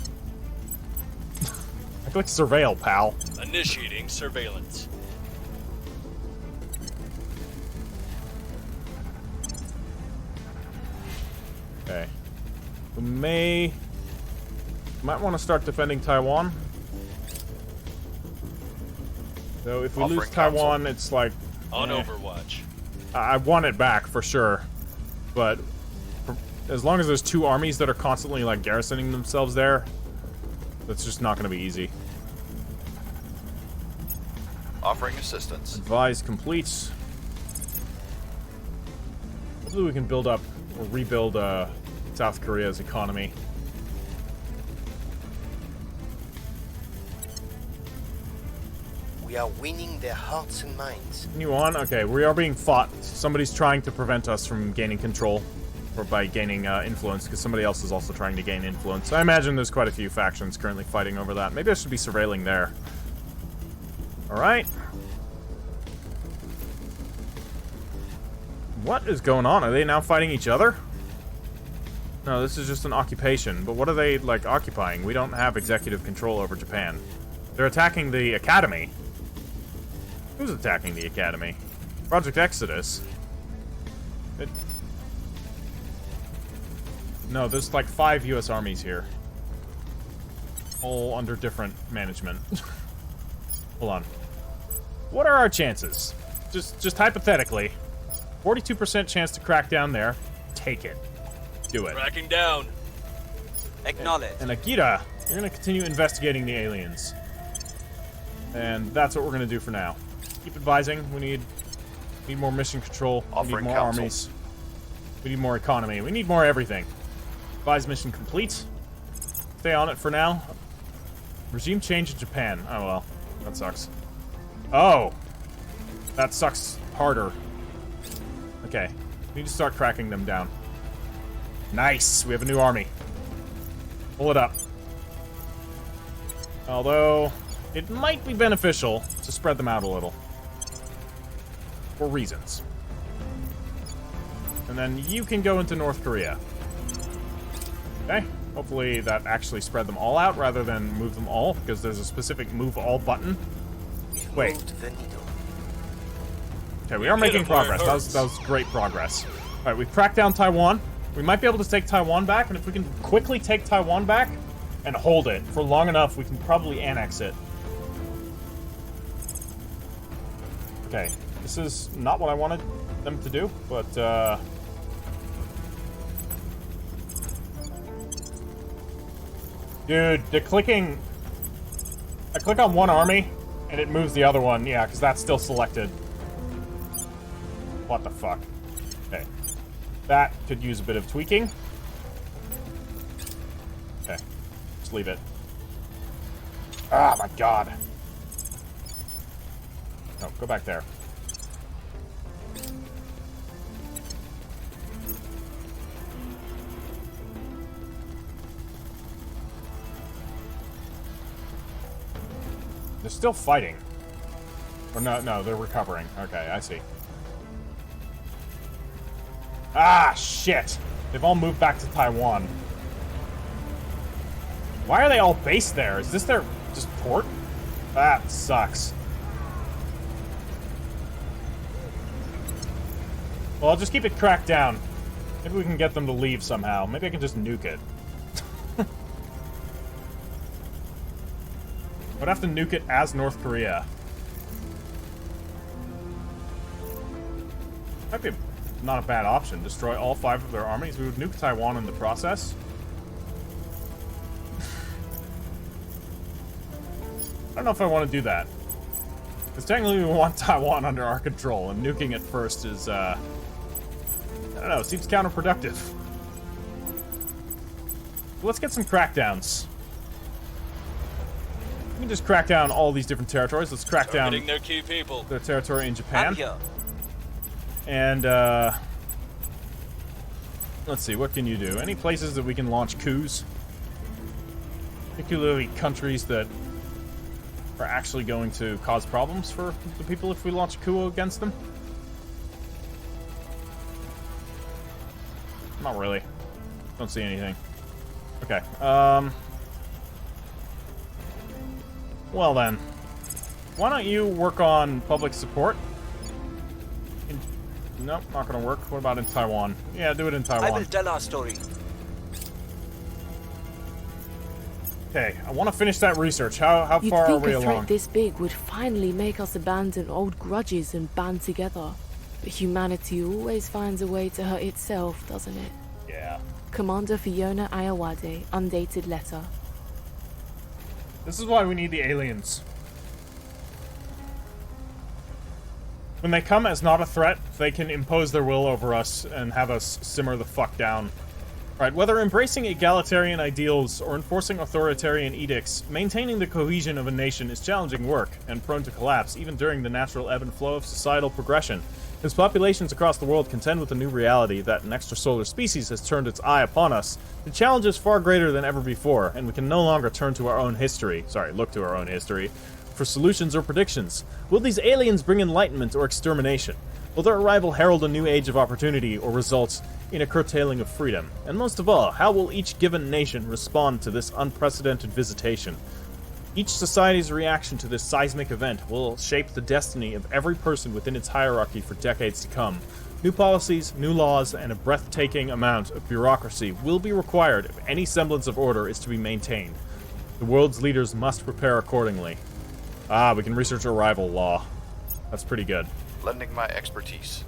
I clicked surveil, pal. Initiating surveillance. Okay. We might want to start defending Taiwan. So if we Offering lose Taiwan, counsel. it's like... On Overwatch. I want it back, for sure. But as long as there's 2 armies that are constantly, like, garrisoning themselves there, that's just not going to be easy. Offering assistance. Advise complete. Hopefully we can build up or rebuild South Korea's economy. We are winning their hearts and minds. Continue on. Okay, we are being fought. Somebody's trying to prevent us from gaining control, or by gaining influence, because somebody else is also trying to gain influence. I imagine there's quite a few factions currently fighting over that. Maybe I should be surveilling there. Alright. What is going on? Are they now fighting each other? No, this is just an occupation. But what are they, like, occupying? We don't have executive control over Japan. They're attacking the academy. Who's attacking the academy? Project Exodus. No, there's like 5 US armies here. All under different management. Hold on. What are our chances? Just hypothetically. 42% chance to crack down there. Take it. Do it. Tracking down. Acknowledge. And Akira, you're gonna continue investigating the aliens. And that's what we're gonna do for now. Keep advising. We need more mission control. We need Offering more counsel. armies. We need more economy. We need more everything. Advise mission complete. Stay on it for now. Regime change in Japan. Oh well, that sucks. Oh, that sucks harder. Okay, we need to start cracking them down. Nice, we have a new army. Pull it up. Although, it might be beneficial to spread them out a little. For reasons. And then you can go into North Korea. Okay, hopefully that actually spread them all out rather than move them all, because there's a specific move all button. Wait. Moved the needle. Okay, we are Hit making 'em where it progress. That was great progress. Alright, we've cracked down Taiwan. We might be able to take Taiwan back, and if we can quickly take Taiwan back and hold it for long enough, we can probably annex it. Okay, this is not what I wanted them to do, but, dude, the clicking... I click on one army, and it moves the other one. Yeah, because that's still selected. What the fuck? Okay. That could use a bit of tweaking. Okay. Just leave it. Ah, my god. No, go back there. They're still fighting. Or no, they're recovering. Okay, I see. Ah, shit! They've all moved back to Taiwan. Why are they all based there? Is this their just port? That sucks. Well, I'll just keep it cracked down. Maybe we can get them to leave somehow. Maybe I can just nuke it. I'd have to nuke it as North Korea. Might be not a bad option. Destroy all 5 of their armies. We would nuke Taiwan in the process. I don't know if I want to do that. Because technically we want Taiwan under our control, and nuking it first is, I don't know, seems counterproductive. Let's get some crackdowns. We can just crack down all these different territories. Let's crack down Targeting their key people. their territory in Japan. I'm here. And, let's see, what can you do? Any places that we can launch coups? Particularly countries that are actually going to cause problems for the people if we launch a coup against them? Not really. Don't see anything. Okay, well then. Why don't you work on public support? Nope, not gonna work. What about in Taiwan? Yeah, do it in Taiwan. I will tell our story. Okay, I want to finish that research. How You'd far are think we a threat along? this big would finally make us abandon old grudges and band together. But humanity always finds a way to hurt itself, doesn't it? Yeah. Commander Fiona Ayawade, undated letter. This is why we need the aliens. When they come as not a threat, they can impose their will over us and have us simmer the fuck down. Right, whether embracing egalitarian ideals or enforcing authoritarian edicts, maintaining the cohesion of a nation is challenging work and prone to collapse even during the natural ebb and flow of societal progression. As populations across the world contend with the new reality that an extrasolar species has turned its eye upon us, the challenge is far greater than ever before, and we can no longer turn to our own history, look to our own history, for solutions or predictions. Will these aliens bring enlightenment or extermination? Will their arrival herald a new age of opportunity or result in a curtailing of freedom? And most of all, how will each given nation respond to this unprecedented visitation? Each society's reaction to this seismic event will shape the destiny of every person within its hierarchy for decades to come. New policies, new laws, and a breathtaking amount of bureaucracy will be required if any semblance of order is to be maintained. The world's leaders must prepare accordingly. Ah, we can research arrival law. That's pretty good. Lending my expertise.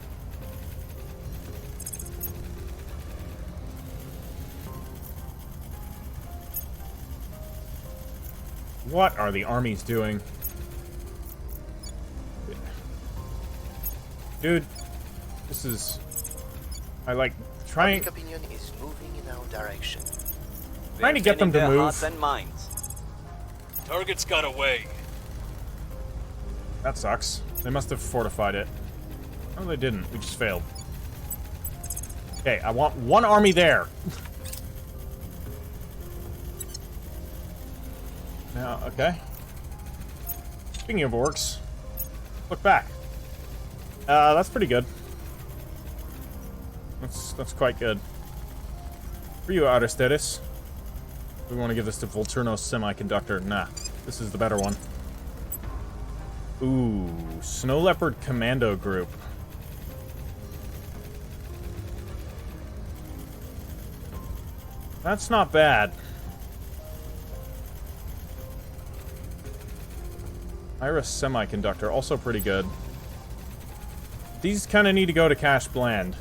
What are the armies doing? Dude, this is... I like trying... Public opinion is moving in our direction. Trying to get them to Their move. hearts and minds. Target's got away. That sucks. They must have fortified it. No, they didn't. We just failed. Okay, I want one army there. Now, okay. Speaking of orcs, look back. That's pretty good. That's quite good. For you, Outer Status. We want to give this to Volturno Semiconductor. Nah, this is the better one. Ooh, Snow Leopard Commando Group. That's not bad. Iris Semiconductor, also pretty good. These kind of need to go to Cash Bland.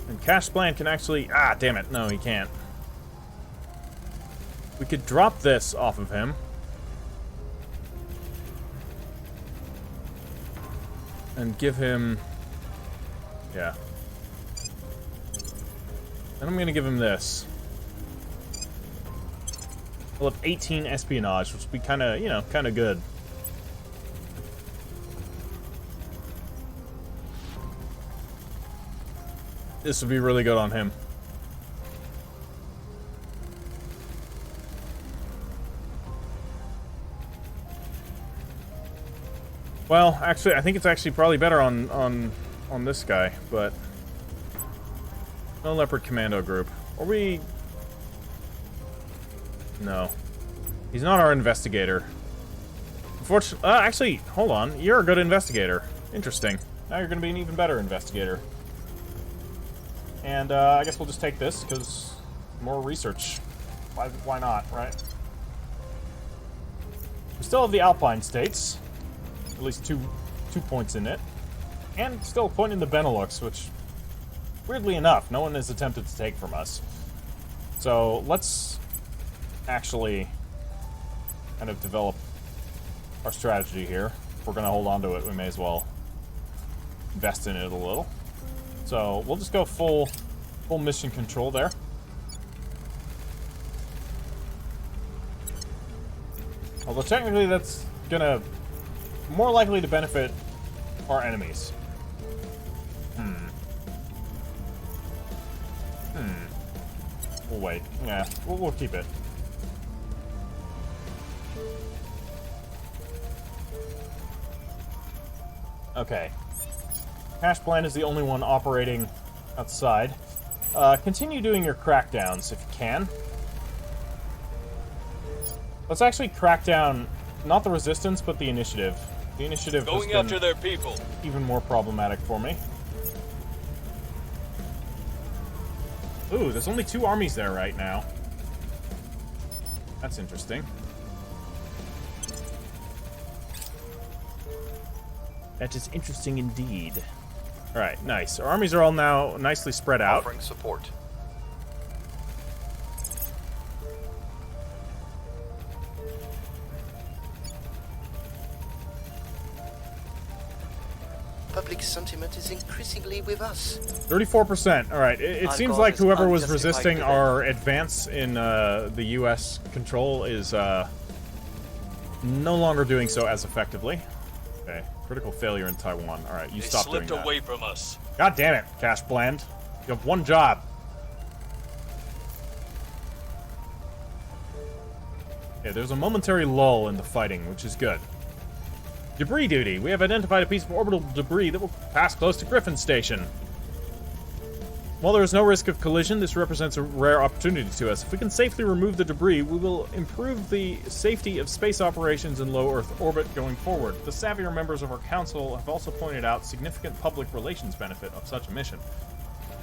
And Cash Bland can actually... Ah, damn it. No, he can't. We could drop this off of him. And give him... Yeah. And I'm gonna give him this. We'll have 18 espionage, which would be kind of, you know, kind of good. This would be really good on him. Well, actually, I think it's actually probably better on this guy, but no Leopard Commando group. Are we? No, he's not our investigator. Unfortunately, actually, hold on. You're a good investigator. Interesting. Now you're going to be an even better investigator. And I guess we'll just take this because more research. Why not, right? We still have the Alpine states. At least two points in it. And still a point in the Benelux, which, weirdly enough, no one has attempted to take from us. So let's actually kind of develop our strategy here. If we're going to hold on to it, we may as well invest in it a little. So we'll just go full mission control there. Although technically that's gonna more likely to benefit our enemies. We'll wait. Yeah, we'll keep it. Okay. Cash Plan is the only one operating outside. Continue doing your crackdowns if you can. Let's actually crack down not the resistance, but the initiative. The initiative Going after their people. Even more problematic for me. Ooh, there's only 2 armies there right now. That's interesting. That is interesting indeed. Alright, nice. Our armies are all now nicely spread out. Offering support. Public sentiment is increasingly with us. 34%. Alright, it seems like whoever was resisting our advance in the US control is no longer doing so as effectively. Okay, critical failure in Taiwan. Alright, you stop doing that. They slipped away from us. God damn it, Cash Bland. You have one job. Okay, there's a momentary lull in the fighting, which is good. Debris duty. We have identified a piece of orbital debris that will pass close to Griffin Station. While there is no risk of collision, this represents a rare opportunity to us. If we can safely remove the debris, we will improve the safety of space operations in low Earth orbit going forward. The savvier members of our council have also pointed out significant public relations benefit of such a mission.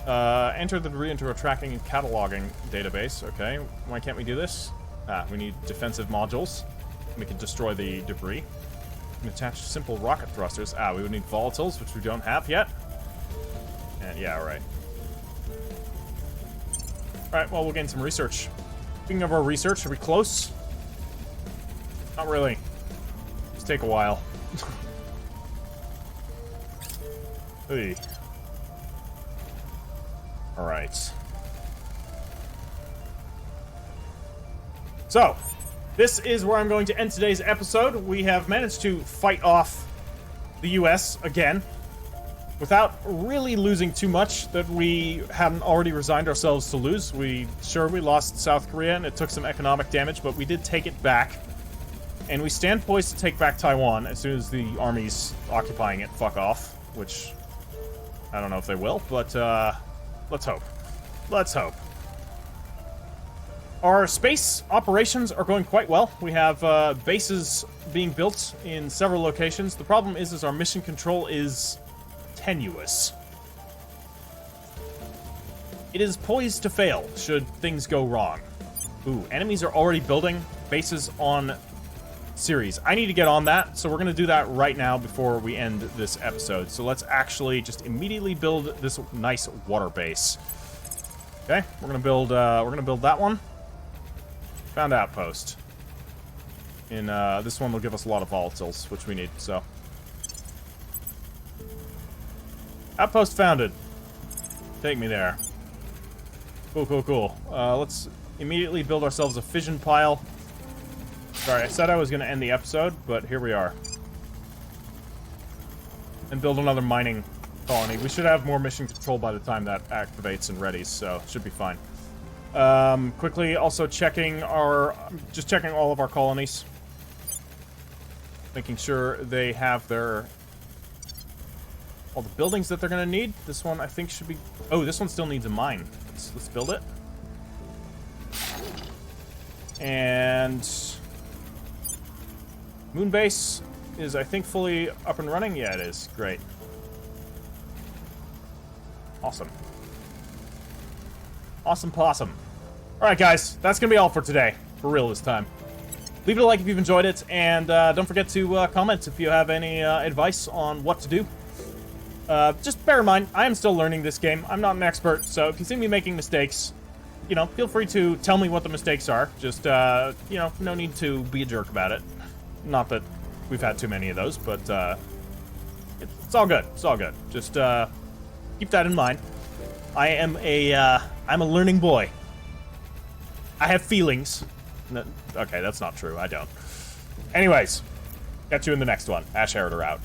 Enter the debris into a tracking and cataloging database. Okay, why can't we do this? We need defensive modules. We can destroy the debris. We can attach simple rocket thrusters. We would need volatiles, which we don't have yet. And yeah, right. Alright, well, we'll gain some research. Speaking of our research, are we close? Not really. Just take a while. Hey. Alright. So, this is where I'm going to end today's episode. We have managed to fight off the US again without really losing too much that we hadn't already resigned ourselves to lose. We lost South Korea and it took some economic damage, but we did take it back. And we stand poised to take back Taiwan as soon as the armies occupying it fuck off, which I don't know if they will, but let's hope. Let's hope. Our space operations are going quite well. We have bases being built in several locations. The problem is our mission control is tenuous. It is poised to fail should things go wrong. Ooh, enemies are already building bases on Ceres. I need to get on that, so we're going to do that right now before we end this episode. So let's actually just immediately build this nice water base. Okay, we're going to build that one. Found outpost. And this one will give us a lot of volatiles, which we need, so. Outpost founded. Take me there. Cool, cool, cool. Let's immediately build ourselves a fission pile. Sorry, I said I was going to end the episode, but here we are. And build another mining colony. We should have more mission control by the time that activates and readies, so it should be fine. Quickly also checking all of our colonies. Making sure they have their... all the buildings that they're gonna need. This one, I think, should be... oh, this one still needs a mine. Let's build it. And... Moonbase is, I think, fully up and running. Yeah, it is. Great. Awesome. Awesome possum. Alright, guys. That's gonna be all for today. For real this time. Leave it a like if you've enjoyed it, and don't forget to comment if you have any advice on what to do. Just bear in mind, I am still learning this game. I'm not an expert, so if you see me making mistakes, you know, feel free to tell me what the mistakes are. Just, you know, no need to be a jerk about it. Not that we've had too many of those, but it's all good. It's all good. Just keep that in mind. I'm a learning boy. I have feelings. No, okay, that's not true. I don't. Anyways, catch you in the next one. Ash Heriter out.